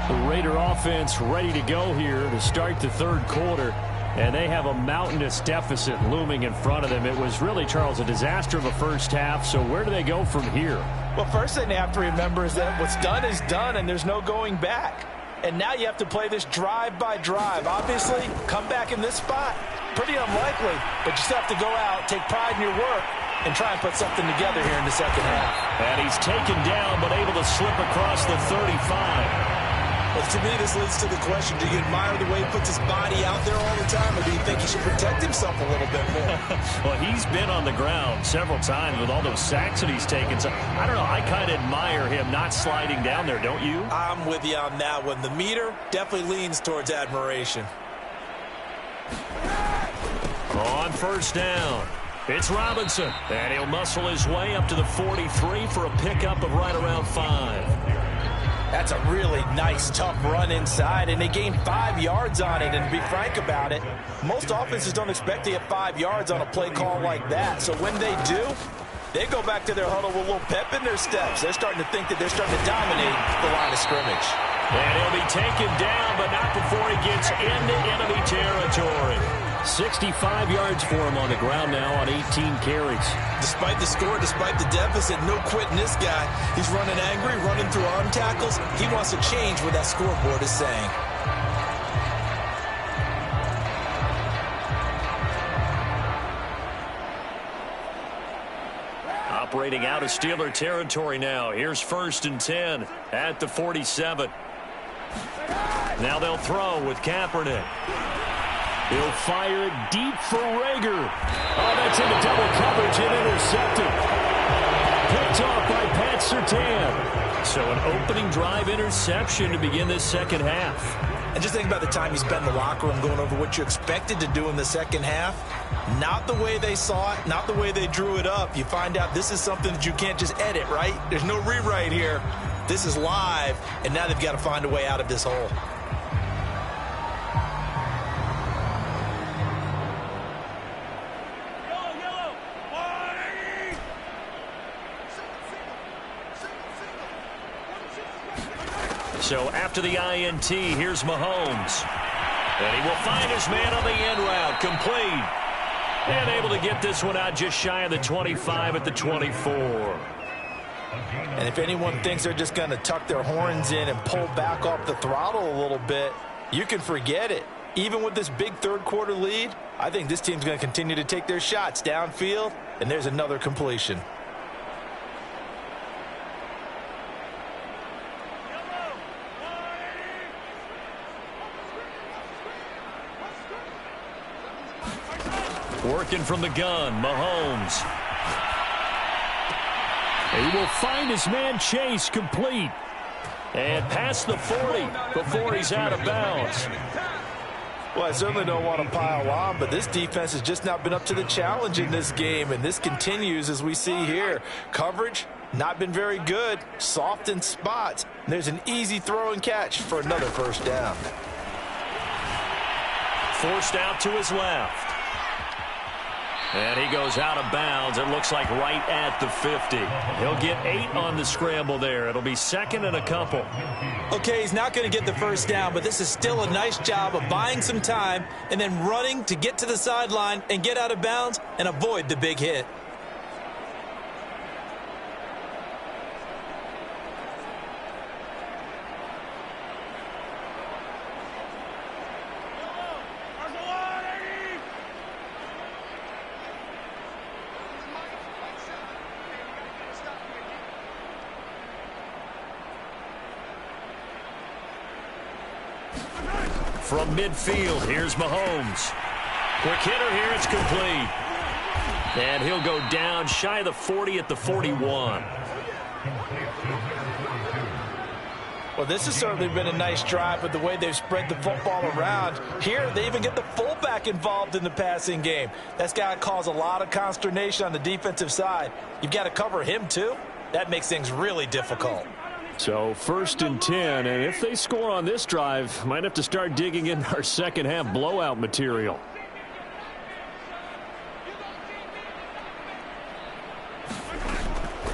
The Raider offense ready to go here to start the third quarter. And they have a mountainous deficit looming in front of them. It was really, Charles, a disaster of a first half. So where do they go from here? Well, first thing they have to remember is that what's done is done, and there's no going back. And now you have to play this drive by drive. Obviously, come back in this spot, pretty unlikely. But you still have to go out, take pride in your work, and try and put something together here in the second half. And he's taken down, but able to slip across the 35. Well, to me, this leads to the question, do you admire the way he puts his body out there all the time, or do you think he should protect himself a little bit more? Well, he's been on the ground several times with all those sacks that he's taken. So, I don't know, I kind of admire him not sliding down there, don't you? I'm with you on that one. The meter definitely leans towards admiration. On first down, it's Robinson. And he'll muscle his way up to the 43 for a pickup of right around 5. That's a really nice, tough run inside, and they gained 5 yards on it. And to be frank about it, most offenses don't expect to get 5 yards on a play call like that. So when they do, they go back to their huddle with a little pep in their steps. They're starting to think that they're starting to dominate the line of scrimmage. And he'll be taken down, but not before he gets into enemy territory. 65 yards for him on the ground now on 18 carries. Despite the score, despite the deficit, no quitting this guy. He's running angry, running through arm tackles. He wants to change what that scoreboard is saying. Operating out of Steeler territory now. Here's 1st and 10 at the 47. Now they'll throw with Kaepernick. He'll fire it deep for Rager. Oh, that's into double coverage and intercepted. Picked off by Pat Surtain. So an opening drive interception to begin this second half. And just think about the time you spent in the locker room going over what you expected to do in the second half. Not the way they saw it, not the way they drew it up. You find out this is something that you can't just edit, right? There's no rewrite here. This is live, and now they've got to find a way out of this hole. So after the INT, here's Mahomes. And he will find his man on the end route, complete. And able to get this one out just shy of the 25 at the 24. And if anyone thinks they're just going to tuck their horns in and pull back off the throttle a little bit, you can forget it. Even with this big third quarter lead, I think this team's going to continue to take their shots downfield, and there's another completion. Working from the gun, Mahomes. He will find his man Chase complete. And past the 40 before he's out of bounds. Well, I certainly don't want to pile on, but this defense has just not been up to the challenge in this game, and this continues as we see here. Coverage, not been very good, soft in spots. There's an easy throw and catch for another first down. Forced out to his left. And he goes out of bounds. It looks like right at the 50. He'll get 8 on the scramble there. It'll be second and a couple. Okay, he's not going to get the first down, but this is still a nice job of buying some time and then running to get to the sideline and get out of bounds and avoid the big hit. From midfield, here's Mahomes. Quick hitter here, it's complete. And he'll go down shy of the 40 at the 41. Well, this has certainly been a nice drive with the way they've spread the football around. Here, they even get the fullback involved in the passing game. That's got to cause a lot of consternation on the defensive side. You've got to cover him, too. That makes things really difficult. So 1st and 10, and if they score on this drive, might have to start digging in our second half blowout material.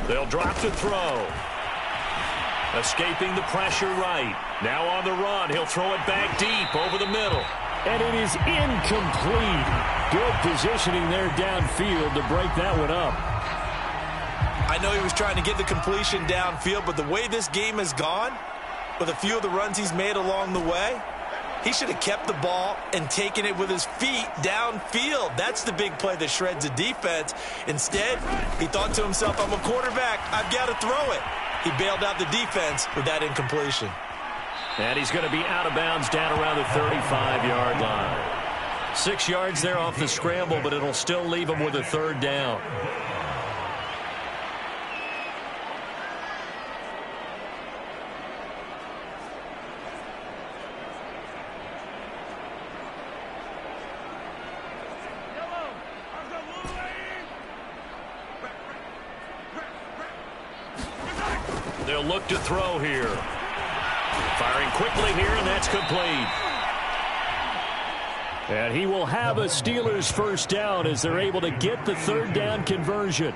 They'll drop to throw. Escaping the pressure right. Now on the run, he'll throw it back deep over the middle. And it is incomplete. Good positioning there downfield to break that one up. I know he was trying to get the completion downfield, but the way this game has gone, with a few of the runs he's made along the way, he should have kept the ball and taken it with his feet downfield. That's the big play that shreds the defense. Instead, he thought to himself, I'm a quarterback, I've got to throw it. He bailed out the defense with that incompletion. And he's going to be out of bounds down around the 35-yard line. 6 yards there off the scramble, but it'll still leave him with a 3rd down. They'll look to throw here. Firing quickly here, and that's complete. And he will have a Steelers first down as they're able to get the 3rd down conversion.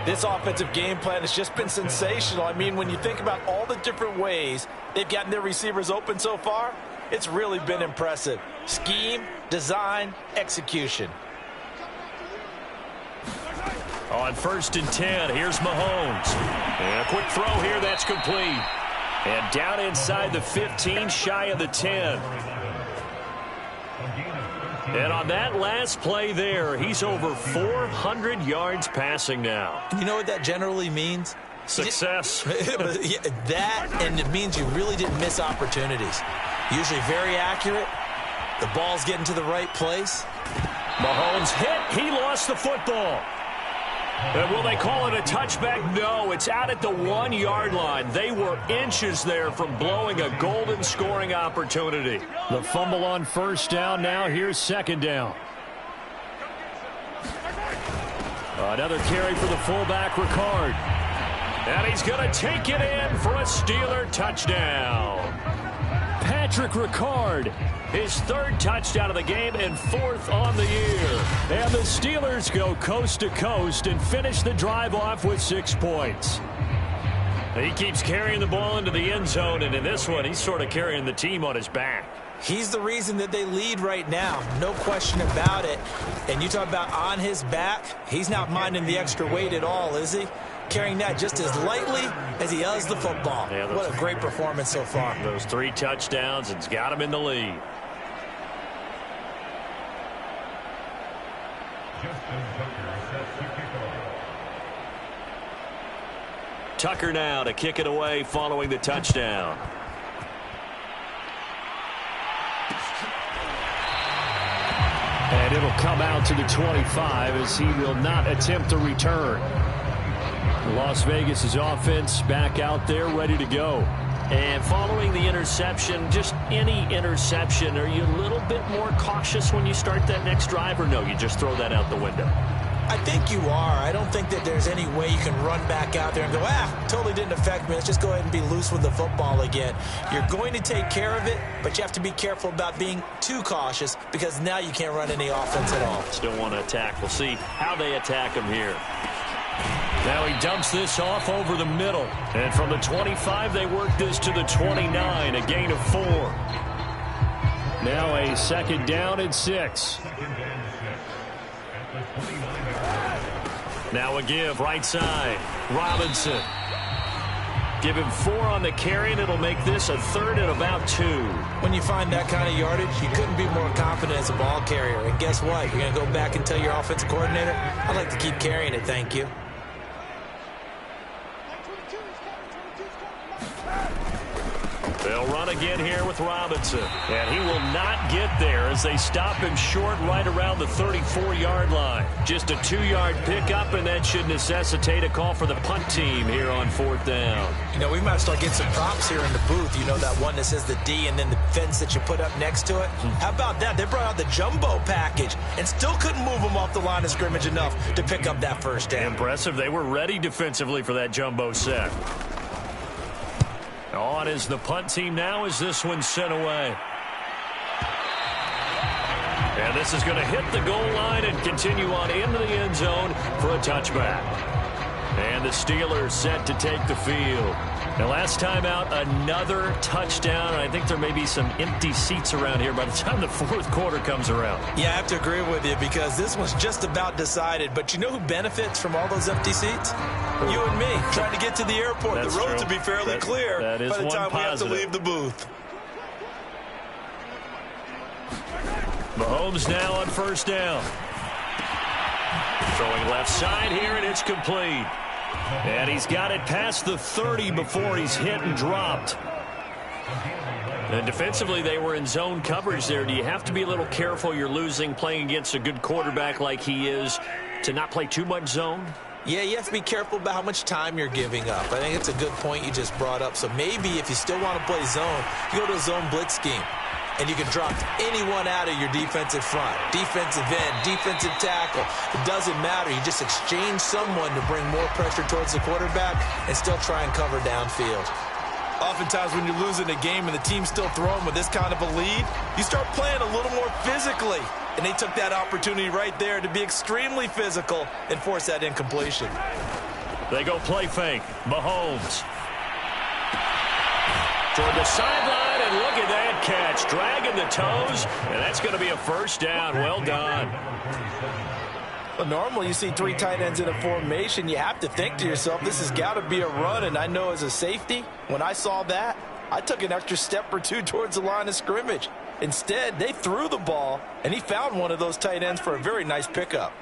This offensive game plan has just been sensational. I mean, when you think about all the different ways they've gotten their receivers open so far, it's really been impressive. Scheme, design, execution. On 1st and 10, here's Mahomes. And a quick throw here, that's complete. And down inside the 15, shy of the 10. And on that last play there, he's over 400 yards passing now. You know what that generally means? Success. That, and it means you really didn't miss opportunities. Usually very accurate. The ball's getting to the right place. Mahomes hit. He lost the football. And will they call it a touchback? No, it's out at the 1-yard line. They were inches there from blowing a golden scoring opportunity. The fumble on 1st down now. Here's 2nd down. Another carry for the fullback, Ricard. And he's going to take it in for a Steeler touchdown. Patrick Ricard, his 3rd touchdown of the game and 4th on the year. And the Steelers go coast to coast and finish the drive off with 6 points. He keeps carrying the ball into the end zone, and in this one, he's sort of carrying the team on his back. He's the reason that they lead right now, no question about it. And you talk about on his back, he's not minding the extra weight at all, is he? Carrying that just as lightly as he does the football. Yeah, what a great performance so far. Those 3 touchdowns, it's got him in the lead. Tucker now to kick it away following the touchdown. And it'll come out to the 25 as he will not attempt to return. Las Vegas' offense back out there ready to go. And following the interception, just any interception, are you a little bit more cautious when you start that next drive, or no, you just throw that out the window? I think you are. I don't think that there's any way you can run back out there and go, totally didn't affect me. Let's just go ahead and be loose with the football again. You're going to take care of it, but you have to be careful about being too cautious because now you can't run any offense at all. Still want to attack. We'll see how they attack him here. Now he dumps this off over the middle. And from the 25, they work this to the 29, a gain of 4. Now a second down and 6. Now a give, right side. Robinson. Give him 4 on the carry, and it'll make this a third and about 2. When you find that kind of yardage, you couldn't be more confident as a ball carrier. And guess what? You're going to go back and tell your offensive coordinator, I'd like to keep carrying it, thank you. They'll run again here with Robinson. And he will not get there as they stop him short right around the 34-yard line. Just a 2-yard pickup, and that should necessitate a call for the punt team here on 4th down. You know, we might start getting some props here in the booth. You know, that one that says the D and then the fence that you put up next to it? How about that? They brought out the jumbo package and still couldn't move them off the line of scrimmage enough to pick up that first down. Impressive. They were ready defensively for that jumbo set. On is the punt team now as this one's sent away. And this is going to hit the goal line and continue on into the end zone for a touchback. And the Steelers set to take the field. Now, last time out, another touchdown. I think there may be some empty seats around here by the time the 4th quarter comes around. Yeah, I have to agree with you because this one's just about decided. But you know who benefits from all those empty seats? You and me, trying to get to the airport. That's the roads true. will be fairly clear that is by the time one we have to positive. leave the booth. Mahomes now on 1st down. Throwing left side here, and it's complete. And he's got it past the 30 before he's hit and dropped. And defensively, they were in zone coverage there. Do you have to be a little careful? You're losing, playing against a good quarterback like he is, to not play too much zone? Yeah, you have to be careful about how much time you're giving up. I think it's a good point you just brought up. So maybe if you still want to play zone, you go to a zone blitz scheme. And you can drop anyone out of your defensive front. Defensive end, defensive tackle. It doesn't matter. You just exchange someone to bring more pressure towards the quarterback and still try and cover downfield. Oftentimes when you're losing a game and the team's still throwing with this kind of a lead, you start playing a little more physically. And they took that opportunity right there to be extremely physical and force that incompletion. They go play fake. Mahomes. Toward the sideline, and look at that catch. Dragging the toes, and that's going to be a first down. Well done. Well, normally you see 3 tight ends in a formation. You have to think to yourself, this has got to be a run. And I know as a safety, when I saw that, I took an extra step or 2 towards the line of scrimmage. Instead, they threw the ball, and he found one of those tight ends for a very nice pickup.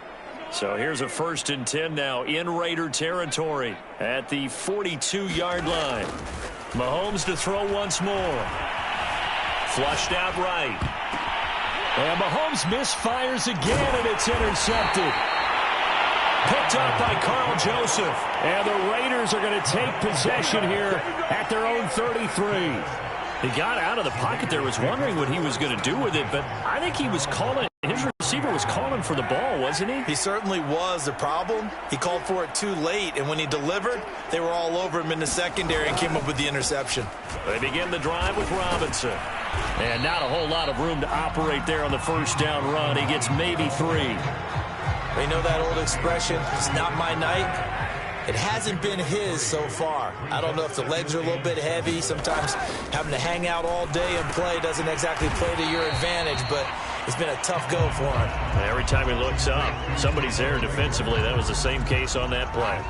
So here's a 1st and 10 now in Raider territory at the 42-yard line. Mahomes to throw once more. Flushed out right. And Mahomes misfires again, and it's intercepted. Picked up by Carl Joseph. And the Raiders are going to take possession here at their own 33. He got out of the pocket there, was wondering what he was going to do with it, but I think he was calling. His receiver was calling for the ball, wasn't he? He certainly was. The problem, he called for it too late, and when he delivered, they were all over him in the secondary and came up with the interception. They begin the drive with Robinson. And not a whole lot of room to operate there on the 1st down run. He gets maybe 3. You know that old expression, it's not my night? It hasn't been his so far. I don't know if the legs are a little bit heavy. Sometimes having to hang out all day and play doesn't exactly play to your advantage, but it's been a tough go for him. Every time he looks up, somebody's there defensively. That was the same case on that play.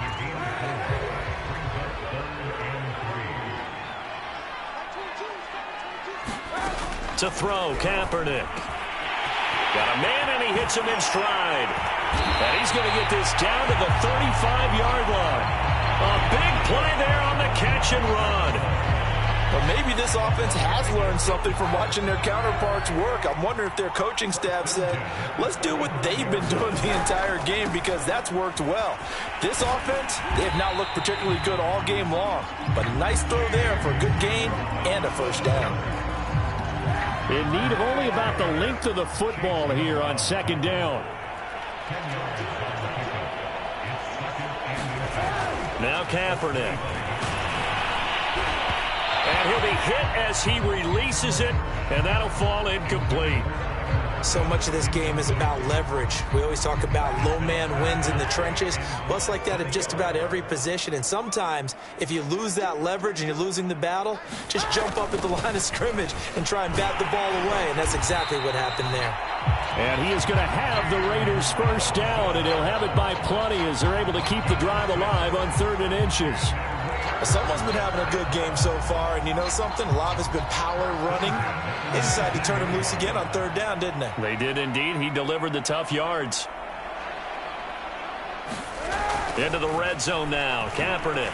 To throw, Kaepernick. Got a man, and he hits him in stride. And he's going to get this down to the 35-yard line. A big play there on the catch and run. Well, maybe this offense has learned something from watching their counterparts work. I'm wondering if their coaching staff said, let's do what they've been doing the entire game, because that's worked well. This offense, they have not looked particularly good all game long, but a nice throw there for a good gain and a first down. In need of only about the length of the football here on second down. Now Kaepernick. And he'll be hit as he releases it, and that'll fall incomplete. So much of this game is about leverage. We always talk about low man wins in the trenches. Well, it's like that at just about every position. And sometimes, if you lose that leverage and you're losing the battle, just jump up at the line of scrimmage and try and bat the ball away. And that's exactly what happened there. And he is going to have the Raiders first down, and he'll have it by plenty as they're able to keep the drive alive on 3rd and inches. Well, someone's been having a good game so far, and you know something? A lot has been power running. They decided to turn him loose again on 3rd down, didn't they? They did indeed. He delivered the tough yards. Into the red zone now. Kaepernick.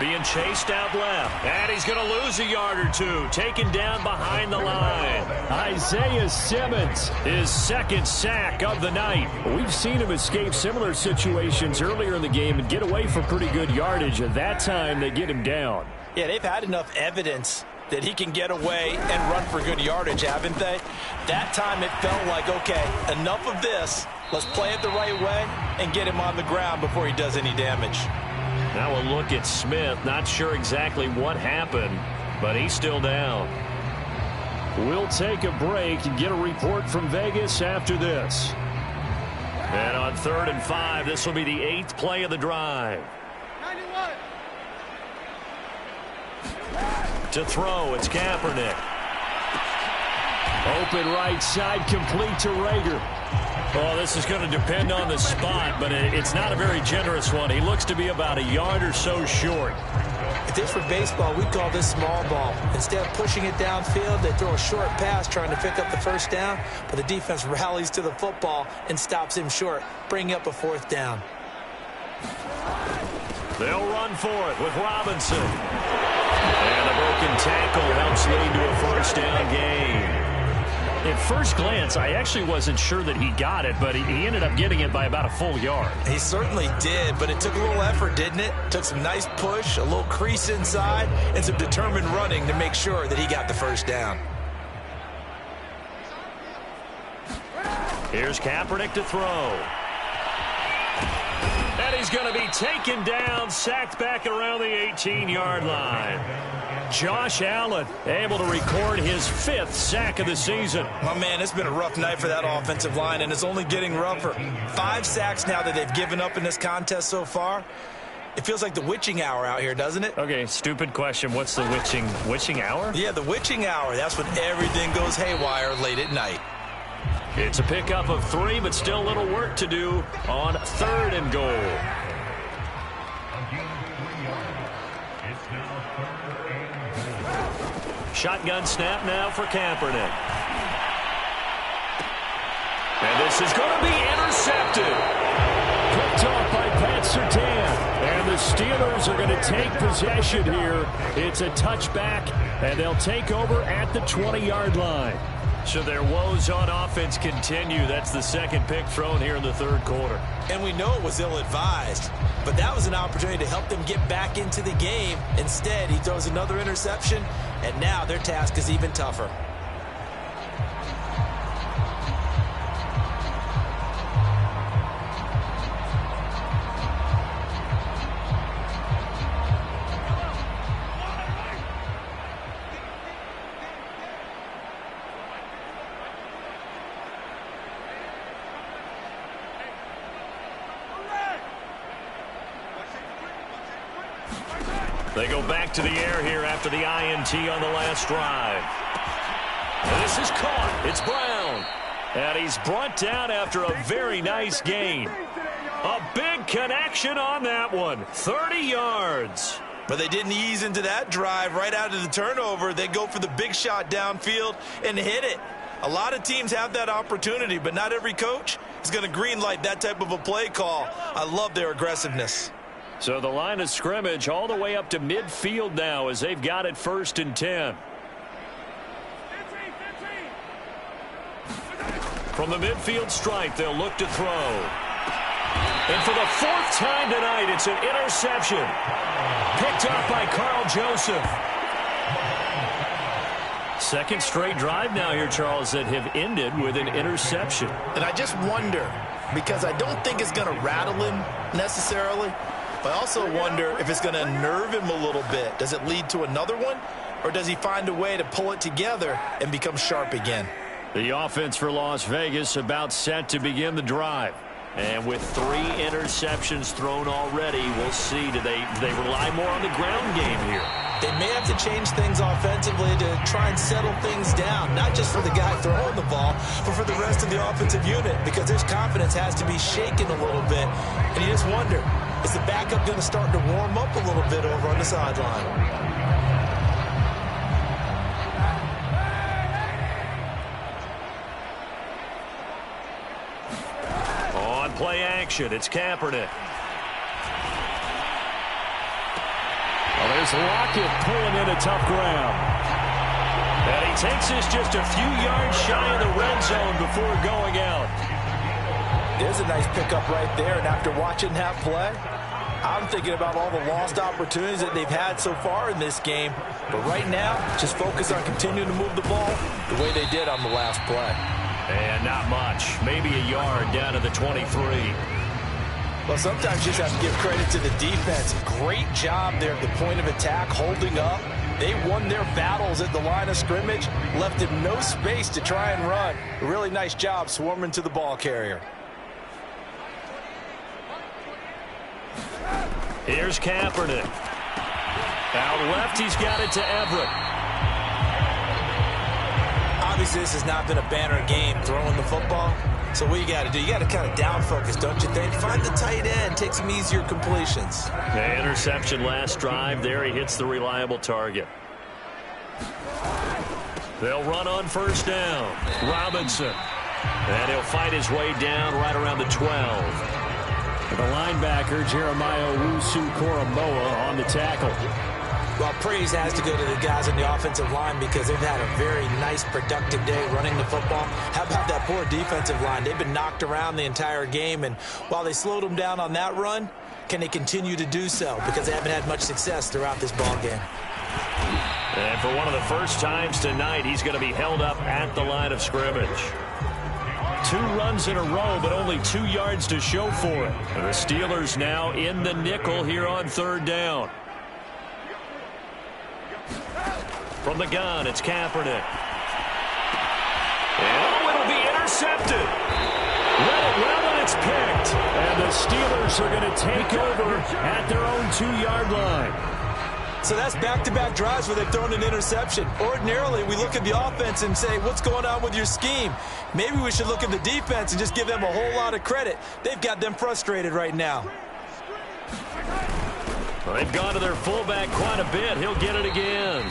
Being chased out left. And he's going to lose a yard or two. Taken down behind the line. Isaiah Simmons, his 2nd sack of the night. We've seen him escape similar situations earlier in the game and get away for pretty good yardage. At that time, they get him down. Yeah, they've had enough evidence that he can get away and run for good yardage, haven't they? That time it felt like, okay, enough of this. Let's play it the right way and get him on the ground before he does any damage. Now a look at Smith. Not sure exactly what happened, but he's still down. We'll take a break and get a report from Vegas after this. And on 3rd and 5, this will be the 8th play of the drive. 91. To throw, it's Kaepernick. Open right side, complete to Rager. Oh, this is going to depend on the spot, but it's not a very generous one. He looks to be about a yard or so short. If this were baseball, we'd call this small ball. Instead of pushing it downfield, they throw a short pass trying to pick up the first down, but the defense rallies to the football and stops him short, bringing up a 4th down. They'll run for it with Robinson. And a broken tackle helps lead to a first down gain. At first glance, I actually wasn't sure that he got it, but he ended up getting it by about a full yard. He certainly did, but it took a little effort, didn't it? Took some nice push, a little crease inside, and some determined running to make sure that he got the first down. Here's Kaepernick to throw. And he's going to be taken down, sacked back around the 18-yard line. Josh Allen able to record his 5th sack of the season. My man, it's been a rough night for that offensive line, and it's only getting rougher. 5 sacks now that they've given up in this contest so far. It feels like the witching hour out here, doesn't it? Okay, stupid question. What's the witching hour? Yeah, the witching hour. That's when everything goes haywire late at night. It's a pickup of 3, but still a little work to do on 3rd and goal. Shotgun snap now for Kaepernick. And this is going to be intercepted. Picked off by Pat Surtain. And the Steelers are going to take possession here. It's a touchback, and they'll take over at the 20-yard line. So their woes on offense continue. That's the 2nd pick thrown here in the 3rd quarter. And we know it was ill-advised, but that was an opportunity to help them get back into the game. Instead, he throws another interception, and now their task is even tougher. They go back to the air here after the INT on the last drive. And this is caught. It's Brown. And he's brought down after a very nice gain. A big connection on that one. 30 yards. But they didn't ease into that drive right out of the turnover. They go for the big shot downfield and hit it. A lot of teams have that opportunity, but not every coach is going to greenlight that type of a play call. I love their aggressiveness. So the line of scrimmage all the way up to midfield now as they've got it 1st and 10. From the midfield stripe, they'll look to throw. And for the 4th time tonight, it's an interception. Picked off by Carl Joseph. Second straight drive now here, Charles, that have ended with an interception. And I just wonder, because I don't think it's going to rattle him necessarily, but I also wonder if it's going to nerve him a little bit. Does it lead to another one, or does he find a way to pull it together and become sharp again? The offense for Las Vegas about set to begin the drive. And with 3 interceptions thrown already, we'll see. Do they rely more on the ground game here? They may have to change things offensively to try and settle things down, not just for the guy throwing the ball, but for the rest of the offensive unit, because his confidence has to be shaken a little bit. And you just wonder, is the backup going to start to warm up a little bit over on the sideline? Play action. It's Kaepernick. Well, there's Lockett pulling in a tough ground. And he takes this just a few yards shy of the red zone before going out. There's a nice pickup right there. And after watching that play, I'm thinking about all the lost opportunities that they've had so far in this game. But right now, just focus on continuing to move the ball the way they did on the last play. And not much. Maybe a yard down to the 23. Well, sometimes you just have to give credit to the defense. Great job there at the point of attack, holding up. They won their battles at the line of scrimmage, left him no space to try and run. A really nice job swarming to the ball carrier. Here's Kaepernick. Out left, he's got it to Everett. Obviously, this has not been a banner game throwing the football. So what you got to do, you got to kind of down focus, don't you think? Find the tight end, take some easier completions. The interception last drive. There he hits the reliable target. They'll run on 1st down. Robinson. And he'll fight his way down right around the 12. The linebacker, Jeremiah Owusu-Koramoah, on the tackle. Well, praise has to go to the guys on the offensive line because they've had a very nice, productive day running the football. How about that poor defensive line? They've been knocked around the entire game, and while they slowed them down on that run, can they continue to do so? Because they haven't had much success throughout this ball game. And for one of the first times tonight, he's going to be held up at the line of scrimmage. 2 runs in a row, but only 2 yards to show for it. And the Steelers now in the nickel here on 3rd down. From the gun, it's Kaepernick. And it'll be intercepted. Read it well, and it's picked. And the Steelers are going to take over at their own 2-yard line. So that's back-to-back drives where they've thrown an interception. Ordinarily, we look at the offense and say, what's going on with your scheme? Maybe we should look at the defense and just give them a whole lot of credit. They've got them frustrated right now. Well, they've gone to their fullback quite a bit. He'll get it again.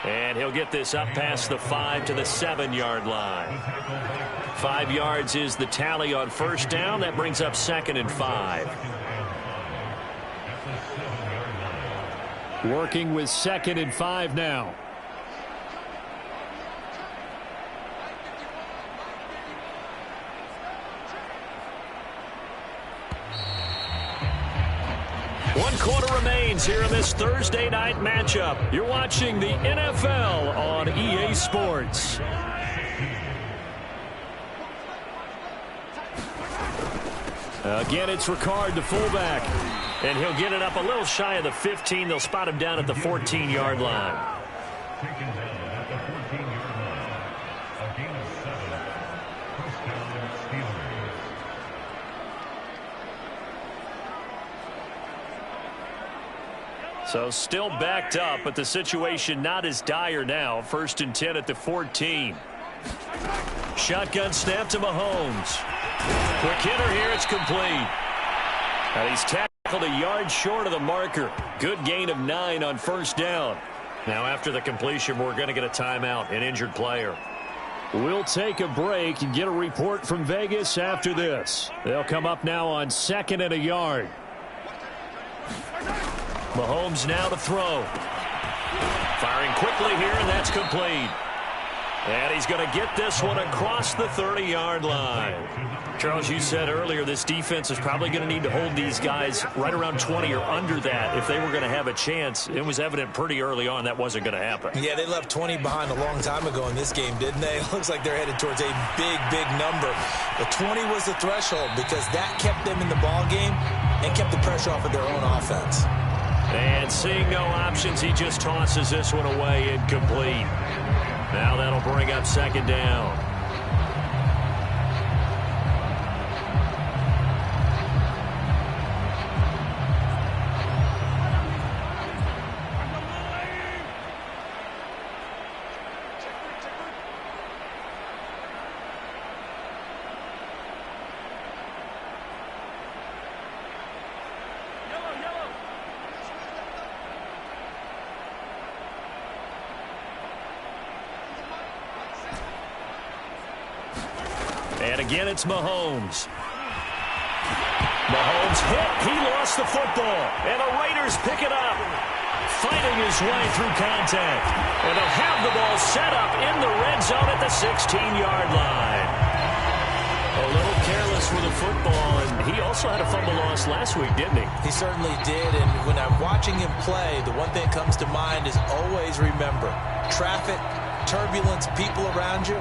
And he'll get this up past the 5 to the 7-yard line. 5 yards is the tally on 1st down. That brings up 2nd and 5. Working with 2nd and 5 now. One quarter remains here in this Thursday night matchup. You're watching the NFL on EA Sports. Again, it's Ricard, the fullback. And he'll get it up a little shy of the 15. They'll spot him down at the 14-yard line. So still backed up, but the situation not as dire now. 1st and 10 at the 14. Shotgun snap to Mahomes. Quick hitter here, it's complete. And he's tackled a yard short of the marker. Good gain of 9 on 1st down. Now after the completion, we're going to get a timeout, an injured player. We'll take a break and get a report from Vegas after this. They'll come up now on 2nd and a yard. Mahomes now to throw. Firing quickly here, and that's complete. And he's going to get this one across the 30-yard line. Charles, you said earlier this defense is probably going to need to hold these guys right around 20 or under that if they were going to have a chance. It was evident pretty early on that wasn't going to happen. Yeah, they left 20 behind a long time ago in this game, didn't they? It looks like they're headed towards a big, big number. But 20 was the threshold because that kept them in the ball game and kept the pressure off of their own offense. And seeing no options, he just tosses this one away incomplete. Now that'll bring up second down. And again, it's Mahomes. Mahomes hit. He lost the football. And the Raiders pick it up. Fighting his way through contact. And they'll have the ball set up in the red zone at the 16-yard line. A little careless with the football. And he also had a fumble loss last week, didn't he? He certainly did. And when I'm watching him play, the one thing that comes to mind is always remember, traffic, turbulence, people around you.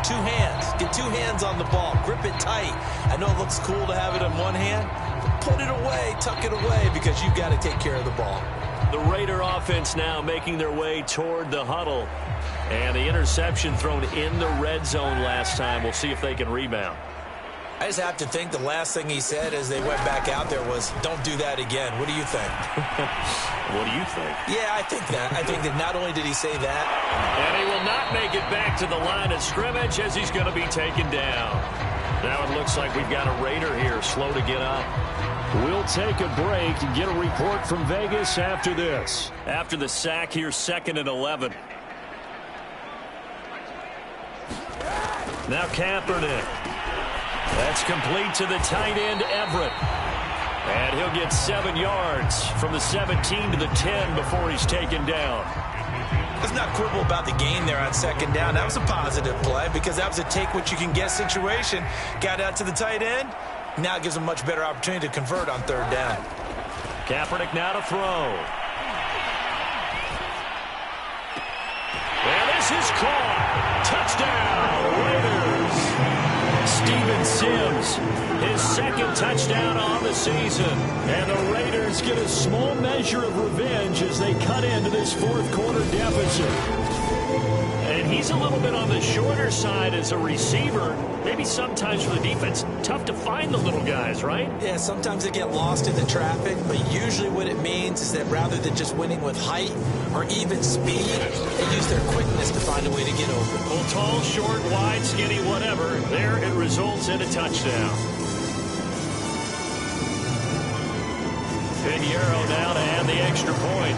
Two hands. Get two hands on the ball. Grip it tight. I know it looks cool to have it in one hand, but put it away, tuck it away, because you've got to take care of the ball. The Raider offense now making their way toward the huddle. And the interception thrown in the red zone last time. We'll see if they can rebound. I just have to think the last thing he said as they went back out there was, don't do that again. What do you think? What do you think? Yeah, I think that. I think that not only did he say that. And he will not make it back to the line of scrimmage as he's going to be taken down. Now it looks like we've got a Raider here, slow to get up. We'll take a break and get a report from Vegas after this. After the sack here, 2nd and 11. Now Kaepernick. That's complete to the tight end, Everett. And he'll get 7 yards from the 17 to the 10 before he's taken down. Let's not quibble about the gain there on 2nd down. That was a positive play because that was a take-what-you-can-get situation. Got out to the tight end. Now it gives him a much better opportunity to convert on 3rd down. Kaepernick now to throw. And this is caught. Touchdown, Raiders. Steven Sims, his 2nd touchdown on the season. And the Raiders get a small measure of revenge as they cut into this 4th quarter deficit. And he's a little bit on the shorter side as a receiver. Maybe sometimes for the defense, tough to find the little guys, right? Yeah, sometimes they get lost in the traffic, but usually what it means is that rather than just winning with height or even speed, they use their quickness to find a way to get open. Well, tall, short, wide, skinny, whatever, there it results in a touchdown. Pinheiro now to add the extra point.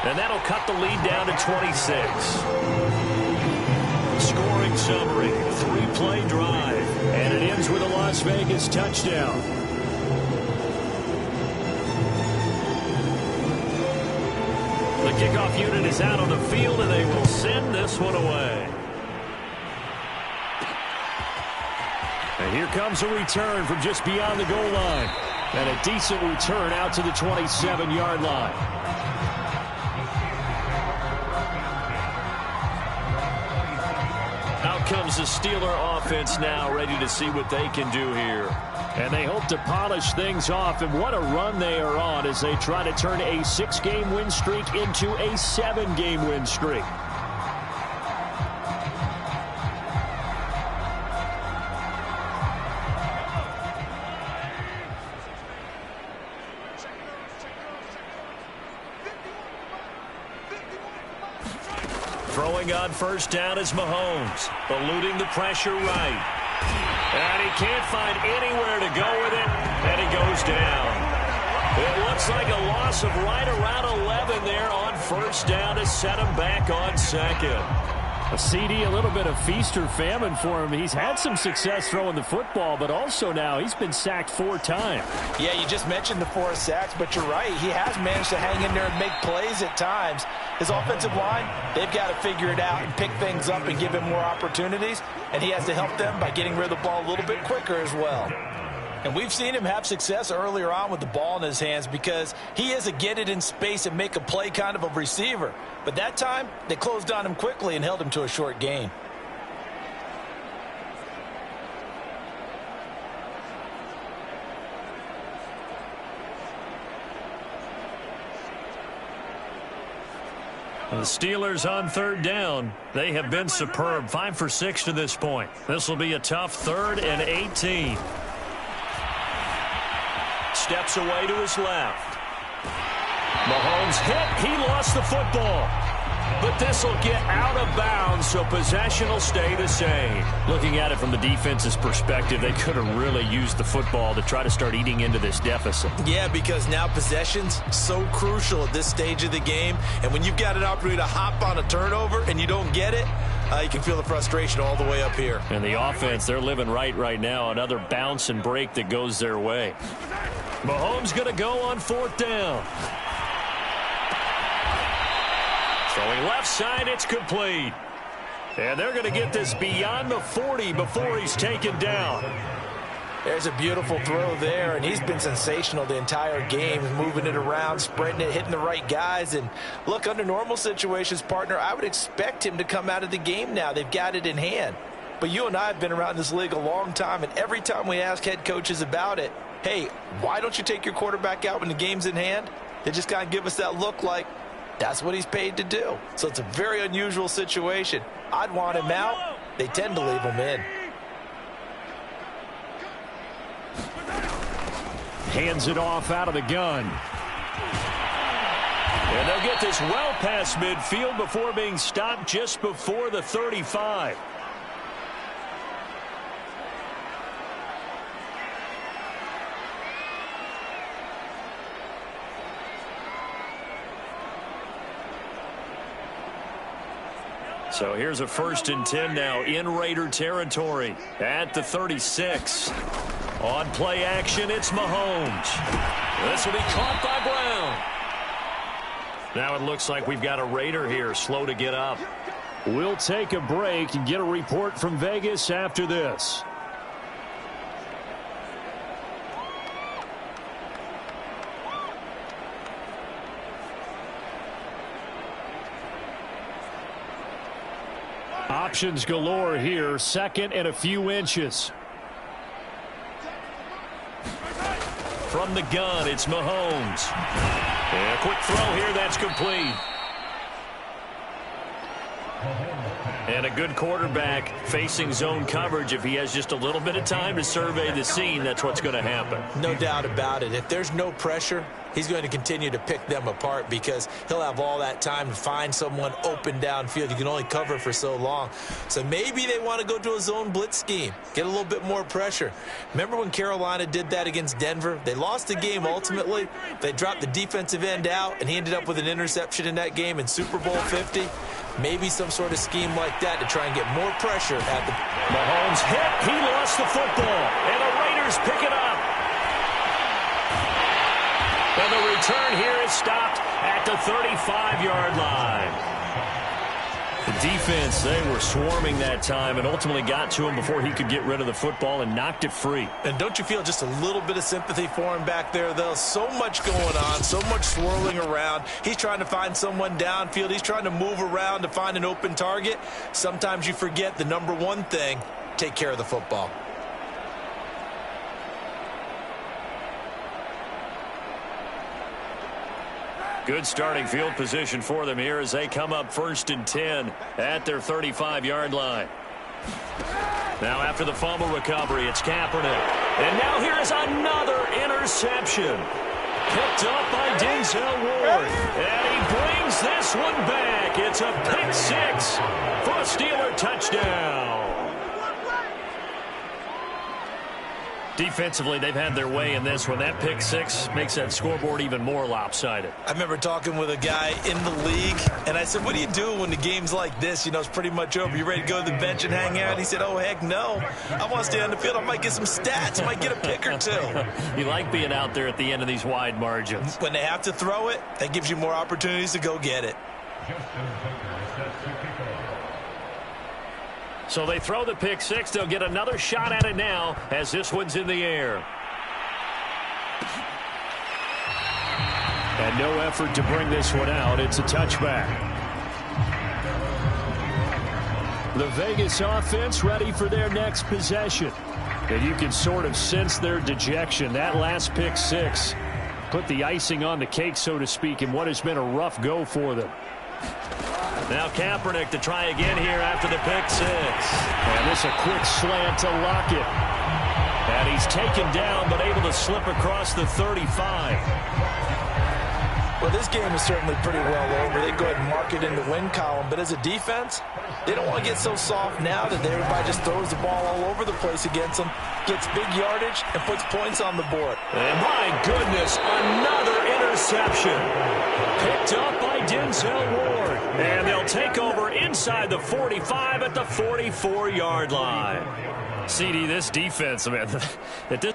And that'll cut the lead down to 26. Scoring summary, 3-play drive. And it ends with a Las Vegas touchdown. The kickoff unit is out on the field, and they will send this one away. And here comes a return from just beyond the goal line. And a decent return out to the 27-yard line. Out comes the Steeler offense now, ready to see what they can do here. And they hope to polish things off, and what a run they are on as they try to turn a 6-game win streak into a 7-game win streak. Throwing on 1st down is Mahomes, eluding the pressure right. And he can't find anywhere to go with it, and he goes down. It looks like a loss of right around 11 there on 1st down to set him back on 2nd. A CD, a little bit of feast or famine for him. He's had some success throwing the football, but also now he's been sacked 4 times. Yeah, you just mentioned the 4 sacks, but you're right. He has managed to hang in there and make plays at times. His offensive line, they've got to figure it out and pick things up and give him more opportunities, and he has to help them by getting rid of the ball a little bit quicker as well. And we've seen him have success earlier on with the ball in his hands because he is a get it in space and make a play kind of a receiver. But that time, they closed on him quickly and held him to a short gain. The Steelers on 3rd down. They have been superb. 5 for 6 to this point. This will be a tough 3rd and 18. Steps away to his left. Mahomes hit. He lost the football. But this will get out of bounds, so possession will stay the same. Looking at it from the defense's perspective, they could have really used the football to try to start eating into this deficit. Yeah, because now possession's so crucial at this stage of the game. And when you've got an opportunity to hop on a turnover and you don't get it, you can feel the frustration all the way up here. And the offense, they're living right now. Another bounce and break that goes their way. Mahomes going to go on 4th down. Throwing left side, it's complete. And they're going to get this beyond the 40 before he's taken down. There's a beautiful throw there, and he's been sensational the entire game, moving it around, spreading it, hitting the right guys. And look, under normal situations, partner, I would expect him to come out of the game now. They've got it in hand. But you and I have been around this league a long time, and every time we ask head coaches about it, hey, why don't you take your quarterback out when the game's in hand? They just kind of give us that look like, that's what he's paid to do. So it's a very unusual situation. I'd want him out. They tend to leave him in. Hands it off out of the gun. And they'll get this well past midfield before being stopped just before the 35. So here's a 1st and 10 now in Raider territory at the 36. On play action, it's Mahomes. This will be caught by Brown. Now it looks like we've got a Raider here, slow to get up. We'll take a break and get a report from Vegas after this. Options galore here. 2nd and a few inches. From the gun, it's Mahomes. And a quick throw here, that's complete. And a good quarterback facing zone coverage. If he has just a little bit of time to survey the scene, that's what's going to happen. No doubt about it. If there's no pressure, he's going to continue to pick them apart because he'll have all that time to find someone open downfield. You can only cover for so long. So maybe they want to go to a zone blitz scheme, get a little bit more pressure. Remember when Carolina did that against Denver? They lost the game ultimately. They dropped the defensive end out, and he ended up with an interception in that game in Super Bowl 50. Maybe some sort of scheme like that to try and get more pressure at the... Mahomes hit. He lost the football. And the Raiders pick it up. And the return here is stopped at the 35-yard line. The defense, they were swarming that time and ultimately got to him before he could get rid of the football and knocked it free. And don't you feel just a little bit of sympathy for him back there, though? So much going on, so much swirling around. He's trying to find someone downfield. He's trying to move around to find an open target. Sometimes you forget the number one thing, take care of the football. Good starting field position for them here as they come up 1st and 10 at their 35-yard line. Now after the fumble recovery, it's Kaepernick. And now here is another interception. Picked up by Denzel Ward. And he brings this one back. It's a pick 6 for a Steeler touchdown. Defensively, they've had their way in this one. That pick six makes that scoreboard even more lopsided. I remember talking with a guy in the league, and I said, what do you do when the game's like this? You know, it's pretty much over. You ready to go to the bench and hang out? He said, oh, heck no. I want to stay on the field. I might get some stats. I might get a pick or two. You like being out there at the end of these wide margins. When they have to throw it, that gives you more opportunities to go get it. So they throw the pick six. They'll get another shot at it now as this one's in the air. And no effort to bring this one out. It's a touchback. The Vegas offense ready for their next possession. And you can sort of sense their dejection. That last pick six put the icing on the cake, so to speak, in what has been a rough go for them. Now Kaepernick to try again here after the pick six. And this a quick slant to Lockett. And he's taken down but able to slip across the 35. Well, this game is certainly pretty well over. They go ahead and mark it in the win column. But as a defense, they don't want to get so soft now that everybody just throws the ball all over the place against them, gets big yardage, and puts points on the board. And my goodness, another interception. Picked up by Denzel Ward. And they'll take over inside the 45 at the 44-yard line. CD, this defense, man, this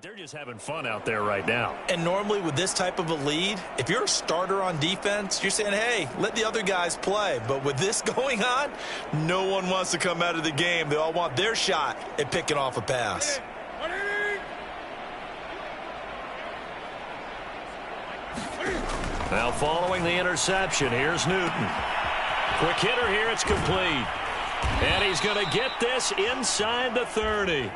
they're just having fun out there right now. And normally with this type of a lead, if you're a starter on defense, you're saying, hey, let the other guys play. But with this going on, no one wants to come out of the game. They all want their shot at picking off a pass. Now following the interception, here's Newton. Quick hitter here, it's complete. And he's going to get this inside the 30.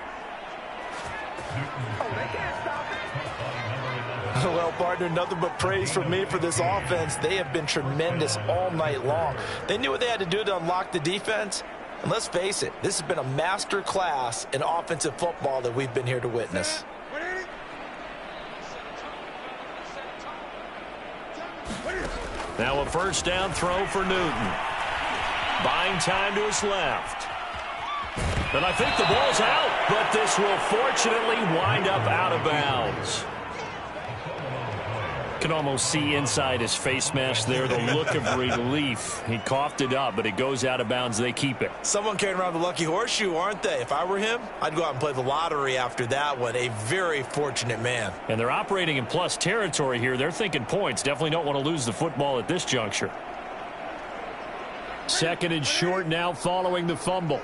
Well, partner, nothing but praise from me for this offense. They have been tremendous all night long. They knew what they had to do to unlock the defense. And let's face it, this has been a master class in offensive football that we've been here to witness. Now a first down throw for Newton. Buying time to his left. And I think the ball's out, but this will fortunately wind up out of bounds. Can almost see inside his face mask there the look of relief. He coughed it up, but it goes out of bounds. They keep it. Someone carrying around the lucky horseshoe, aren't they? If I were him, I'd go out and play the lottery after that one. A very fortunate man. And they're operating in plus territory here. They're thinking points. Definitely don't want to lose the football at this juncture. Second and short now following the fumble.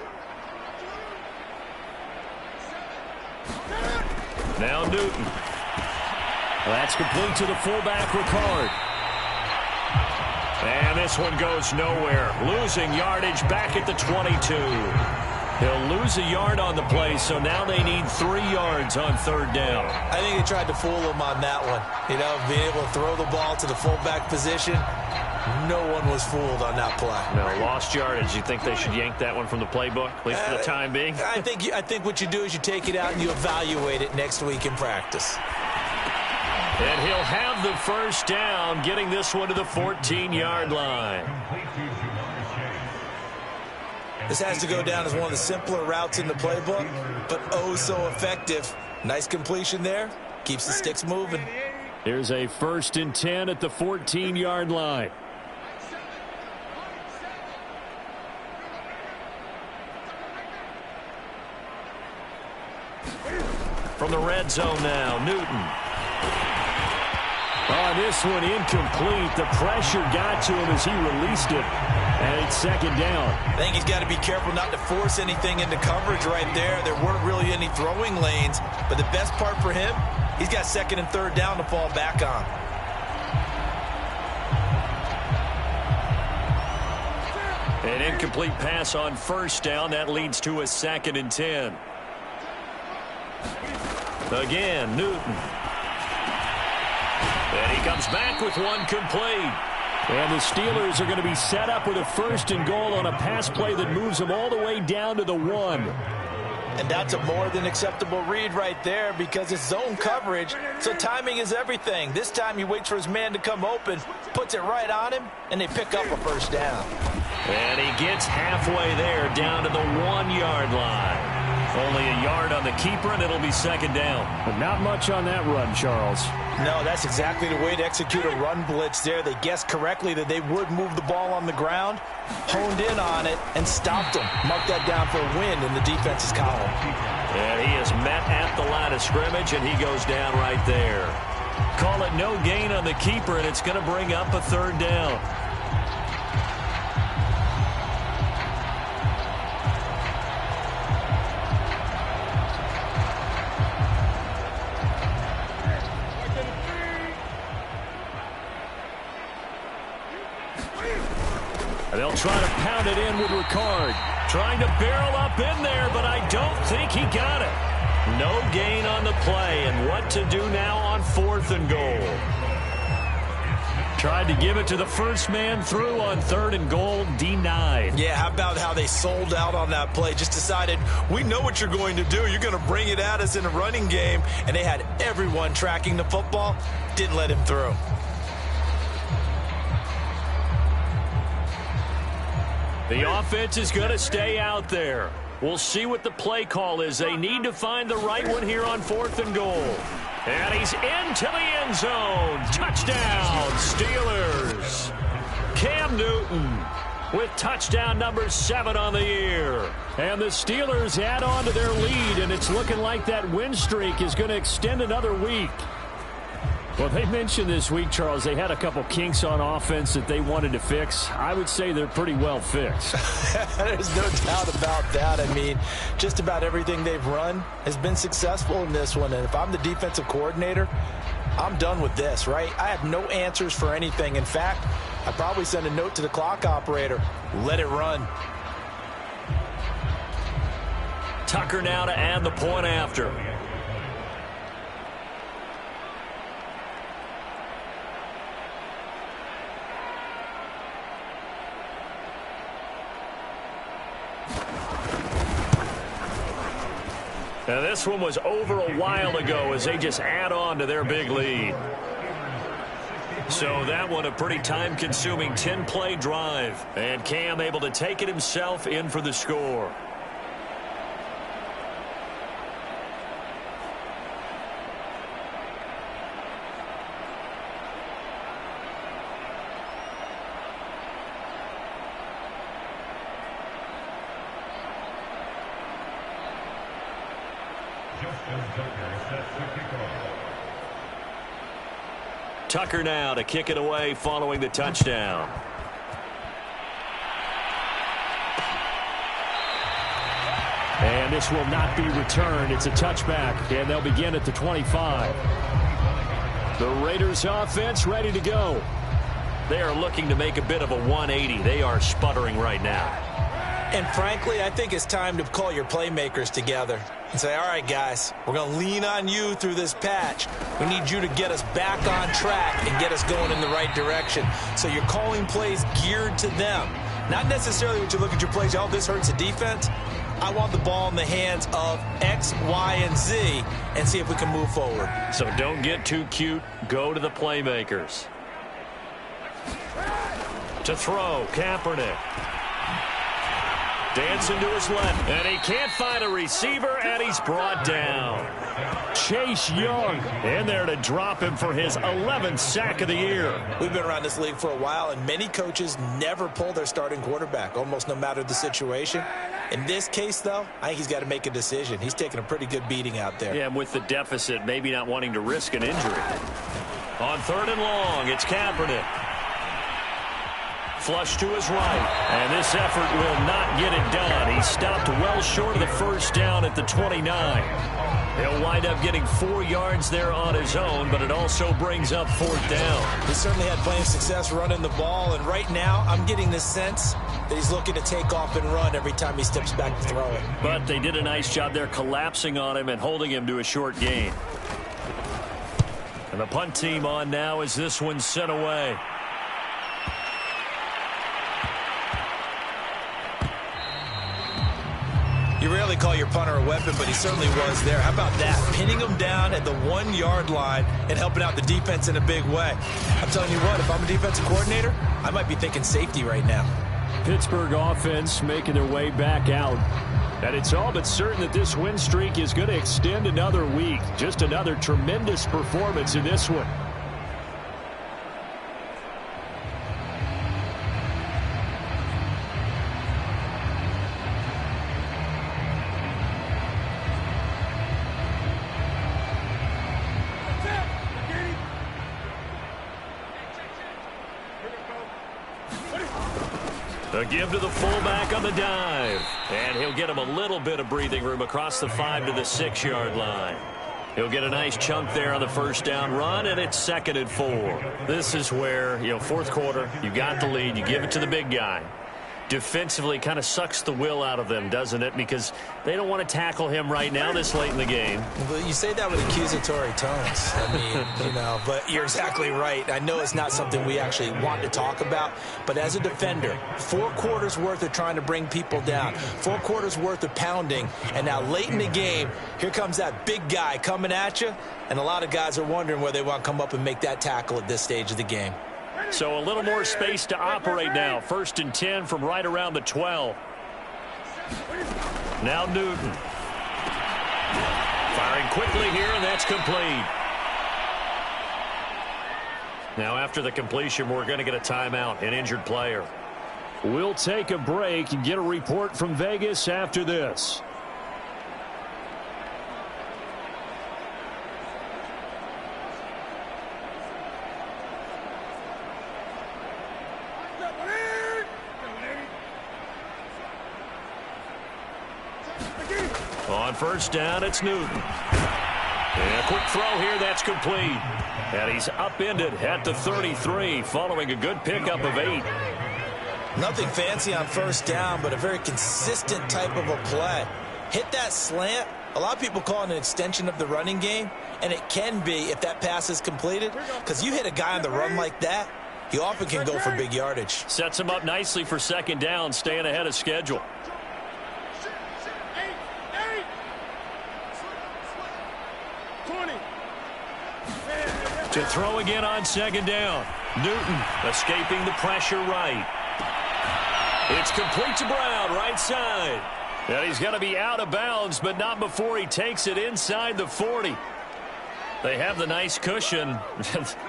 Now Newton. That's complete to the fullback, Ricard. And this one goes nowhere. Losing yardage back at the 22. He'll lose a yard on the play, so now they need 3 yards on third down. I think they tried to fool him on that one. You know, being able to throw the ball to the fullback position. No one was fooled on that play. No, lost yardage. You think they should yank that one from the playbook, at least for the time being? I think what you do is you take it out and you evaluate it next week in practice. And he'll have the first down, getting this one to the 14-yard line. This has to go down as one of the simpler routes in the playbook, but oh so effective. Nice completion there. Keeps the sticks moving. Here's a 1st and 10 at the 14-yard line. From the red zone now, Newton. Oh, this one incomplete. The pressure got to him as he released it. And it's second down. I think he's got to be careful not to force anything into coverage right there. There weren't really any throwing lanes. But the best part for him, he's got 2nd and 3rd down to fall back on. An incomplete pass on 1st down. That leads to a 2nd and 10. Again, Newton. And he comes back with one complete. And the Steelers are going to be set up with a 1st and goal on a pass play that moves them all the way down to the 1. And that's a more than acceptable read right there because it's zone coverage, so timing is everything. This time he waits for his man to come open, puts it right on him, and they pick up a 1st down. And he gets halfway there, down to the 1-yard line. Only a yard on the keeper, and it'll be 2nd down. But not much on that run, Charles. No, that's exactly the way to execute a run blitz there. They guessed correctly that they would move the ball on the ground, honed in on it, and stopped them. Mark that down for a win in the defense's column. And he is met at the line of scrimmage, and he goes down right there. Call it no gain on the keeper, and it's going to bring up a 3rd down. They'll try to pound it in with Ricard. Trying to barrel up in there, but I don't think he got it. No gain on the play, and what to do now on 4th and goal. Tried to give it to the first man through on 3rd and goal, denied. Yeah, how about how they sold out on that play? Just decided, we know what you're going to do. You're going to bring it at us in a running game, and they had everyone tracking the football. Didn't let him through. The offense is going to stay out there. We'll see what the play call is. They need to find the right one here on 4th and goal. And he's into the end zone. Touchdown, Steelers. Cam Newton with touchdown number 7 on the year. And the Steelers add on to their lead, and it's looking like that win streak is going to extend another week. Well, they mentioned this week, Charles, they had a couple kinks on offense that they wanted to fix. I would say they're pretty well fixed. There's no doubt about that. I mean, just about everything they've run has been successful in this one. And if I'm the defensive coordinator, I'm done with this, right? I have no answers for anything. In fact, I'd probably send a note to the clock operator. Let it run. Tucker now to add the point after. Now this one was over a while ago as they just add on to their big lead. So that one a pretty time-consuming 10-play drive. And Cam able to take it himself in for the score. Tucker now to kick it away following the touchdown. And this will not be returned. It's a touchback, and they'll begin at the 25. The Raiders offense ready to go. They are looking to make a bit of a 180. They are sputtering right now. And frankly, I think it's time to call your playmakers together and say, all right, guys, we're going to lean on you through this patch. We need you to get us back on track and get us going in the right direction. So you're calling plays geared to them. Not necessarily when you look at your plays, oh, this hurts the defense. I want the ball in the hands of X, Y, and Z and see if we can move forward. So don't get too cute. Go to the playmakers. To throw, Kaepernick. Dancing to his left, and he can't find a receiver, and he's brought down. Chase Young in there to drop him for his 11th sack of the year. We've been around this league for a while, and many coaches never pull their starting quarterback, almost no matter the situation. In this case, though, I think he's got to make a decision. He's taking a pretty good beating out there. Yeah, and with the deficit, maybe not wanting to risk an injury. On 3rd and long, it's Kaepernick. Flush to his right, and this effort will not get it done. He stopped well short of the first down at the 29. He'll wind up getting 4 yards there on his own, but it also brings up 4th down. He certainly had plenty of success running the ball, and right now I'm getting the sense that he's looking to take off and run every time he steps back to throw it. But they did a nice job there collapsing on him and holding him to a short gain. And the punt team on now as this one's sent away. You rarely call your punter a weapon, but he certainly was there. How about that? Pinning him down at the 1-yard line and helping out the defense in a big way. I'm telling you what, if I'm a defensive coordinator, I might be thinking safety right now. Pittsburgh offense making their way back out. And it's all but certain that this win streak is going to extend another week. Just another tremendous performance in this one. A give to the fullback on the dive. And he'll get him a little bit of breathing room across the 5 to the 6-yard line. He'll get a nice chunk there on the first down run, and it's 2nd and 4. This is where, fourth quarter, you got the lead, you give it to the big guy. Defensively kind of sucks the will out of them, doesn't it? Because they don't want to tackle him right now this late in the game. Well, you say that with accusatory tones. I mean, but you're exactly right. I know it's not something we actually want to talk about, but as a defender, 4 quarters worth of trying to bring people down, 4 quarters worth of pounding, and now late in the game, here comes that big guy coming at you, and a lot of guys are wondering whether they want to come up and make that tackle at this stage of the game. So a little more space to operate now. 1st and 10 from right around the 12. Now Newton. Firing quickly here, and that's complete. Now after the completion, we're going to get a timeout, an injured player. We'll take a break and get a report from Vegas after this. On first down, it's Newton. And a quick throw here, that's complete. And he's upended at the 33 following a good pickup of 8. Nothing fancy on first down, but a very consistent type of a play. Hit that slant. A lot of people call it an extension of the running game, and it can be if that pass is completed, because you hit a guy on the run like that, he often can go for big yardage. Sets him up nicely for 2nd down, staying ahead of schedule. To throw again on 2nd down. Newton escaping the pressure right. It's complete to Brown, right side. And he's going to be out of bounds, but not before he takes it inside the 40. They have the nice cushion.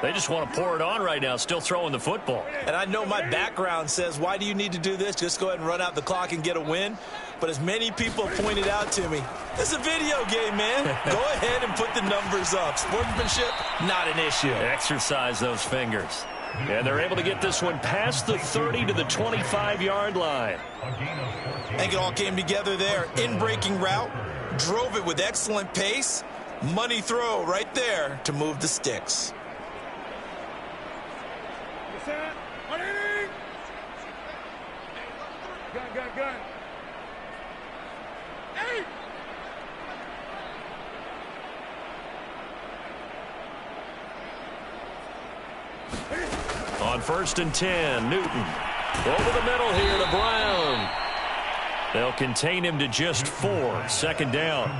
They just want to pour it on right now, still throwing the football. And I know my background says, why do you need to do this? Just go ahead and run out the clock and get a win. But as many people pointed out to me, it's a video game, man. Go ahead and put the numbers up. Sportsmanship, not an issue. Exercise those fingers. And they're able to get this one past the 30 to the 25-yard line. I think it all came together there. In-breaking route, drove it with excellent pace. Money throw right there to move the sticks. Gun. Hey! On 1st and 10, Newton. Over the middle here to Brown. They'll contain him to just 4. 2nd down.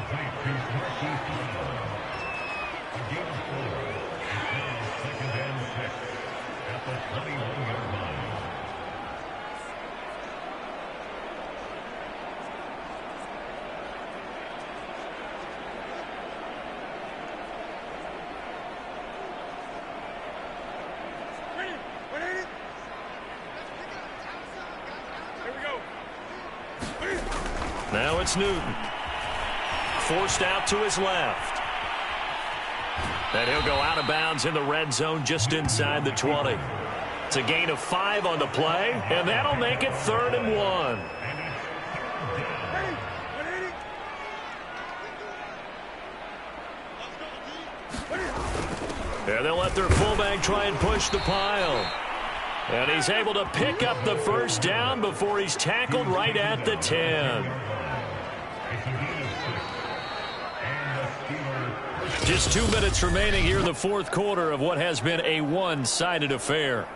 Now it's Newton. Forced out to his left. And he'll go out of bounds in the red zone just inside the 20. It's a gain of 5 on the play, and that'll make it 3rd and 1. And they'll let their fullback try and push the pile. And he's able to pick up the first down before he's tackled right at the 10. Just 2 minutes remaining here in the 4th quarter of what has been a one-sided affair.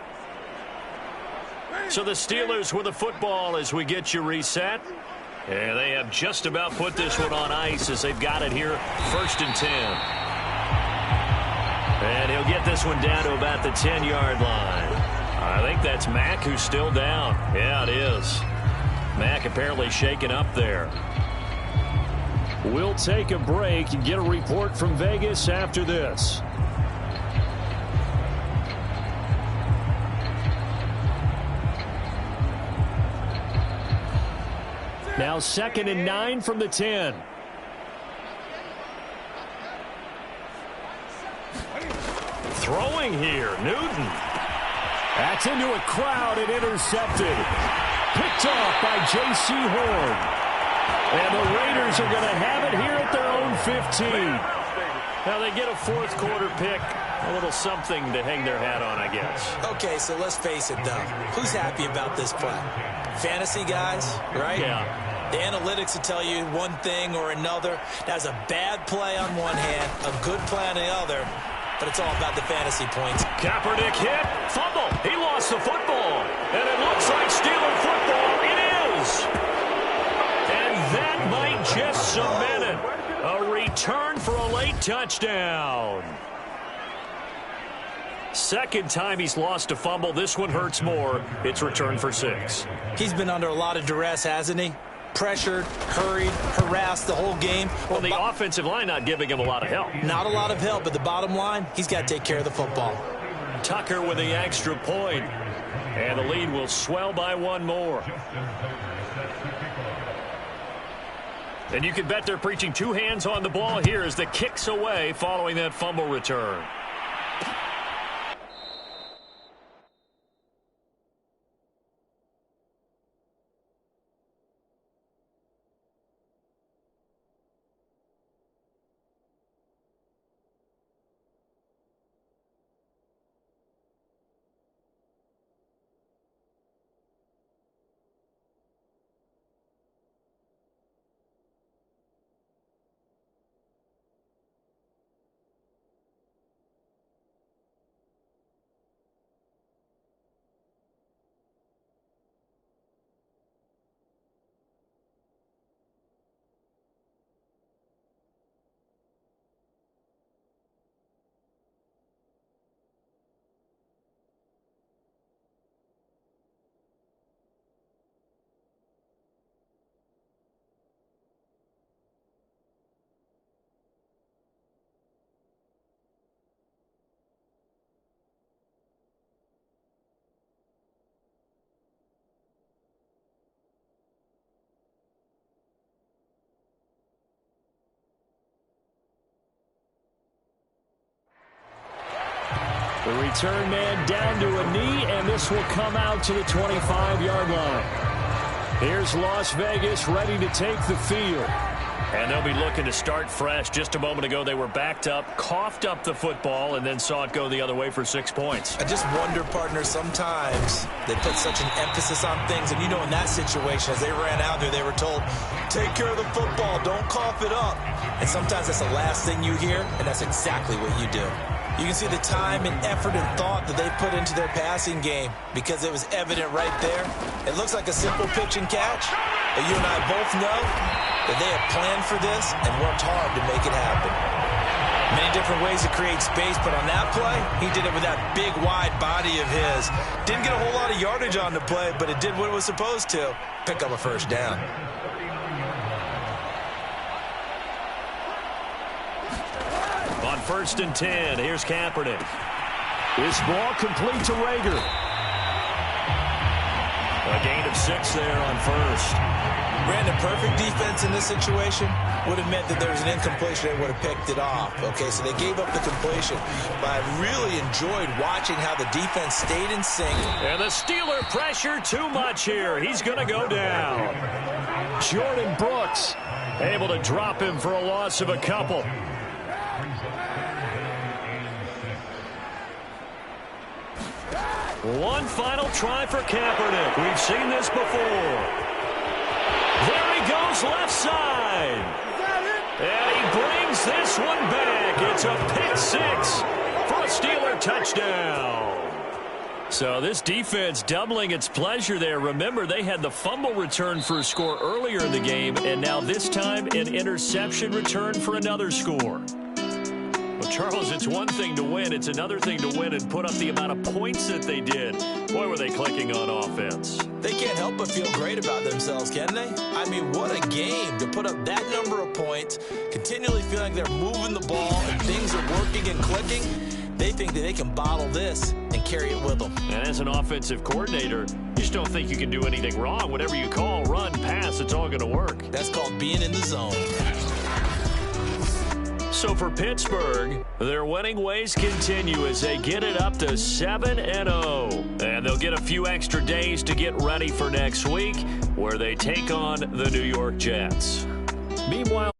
So the Steelers with the football as we get you reset. And they have just about put this one on ice as they've got it here, 1st and 10. And he'll get this one down to about the 10-yard line. I think that's Mack who's still down. Yeah, it is. Mack apparently shaken up there. We'll take a break and get a report from Vegas after this. Now 2nd and 9 from the 10. Throwing here, Newton. That's into a crowd and intercepted. Picked off by J.C. Horn. And the Raiders are going to have it here at their own 15. Now they get a 4th quarter pick. A little something to hang their hat on, I guess. Okay, so let's face it, though. Who's happy about this play? Fantasy guys, right? Yeah. The analytics will tell you one thing or another. That's a bad play on one hand, a good play on the other, but it's all about the fantasy points. Kaepernick hit, fumble. He lost the football, and it looks like Steeler football. It is. And that might just cement it. A return for a late touchdown. 2nd time he's lost a fumble. This one hurts more. It's returned for 6. He's been under a lot of duress, hasn't he? Pressured, hurried, harassed the whole game. Well, the offensive line not giving him a lot of help. Not a lot of help, but the bottom line, he's got to take care of the football. Tucker with the extra point. And the lead will swell by one more. And you can bet they're preaching 2 hands on the ball here as the kick's away following that fumble return. The return man down to a knee, and this will come out to the 25-yard line. Here's Las Vegas ready to take the field. And they'll be looking to start fresh. Just a moment ago, they were backed up, coughed up the football, and then saw it go the other way for 6 points. I just wonder, partner, sometimes they put such an emphasis on things. And, you know, in that situation, as they ran out there, they were told, take care of the football, don't cough it up. And sometimes that's the last thing you hear, and that's exactly what you do. You can see the time and effort and thought that they put into their passing game because it was evident right there. It looks like a simple pitch and catch, but you and I both know that they have planned for this and worked hard to make it happen. Many different ways to create space, but on that play, he did it with that big, wide body of his. Didn't get a whole lot of yardage on the play, but it did what it was supposed to, pick up a 1st down. On 1st and 10, here's Kaepernick. This ball complete to Rager. A gain of 6 there on 1st. Brandon, perfect defense in this situation would have meant that there was an incompletion. They would have picked it off. Okay, so they gave up the completion. But I really enjoyed watching how the defense stayed in sync. And the Steeler pressure too much here. He's going to go down. Jordan Brooks able to drop him for a loss of a couple. One final try for Kaepernick. We've seen this before. There he goes left side. And he brings this one back. It's a pick 6 for a Steeler touchdown. So this defense doubling its pleasure there. Remember, they had the fumble return for a score earlier in the game, and now this time an interception return for another score. Well, Charles, it's one thing to win. It's another thing to win and put up the amount of points that they did. Boy, were they clicking on offense. They can't help but feel great about themselves, can they? I mean, what a game to put up that number of points, continually feeling like they're moving the ball and things are working and clicking. They think that they can bottle this and carry it with them. And as an offensive coordinator, you just don't think you can do anything wrong. Whatever you call, run, pass, it's all going to work. That's called being in the zone. So for Pittsburgh, their winning ways continue as they get it up to 7-0. And they'll get a few extra days to get ready for next week, where they take on the New York Jets. Meanwhile,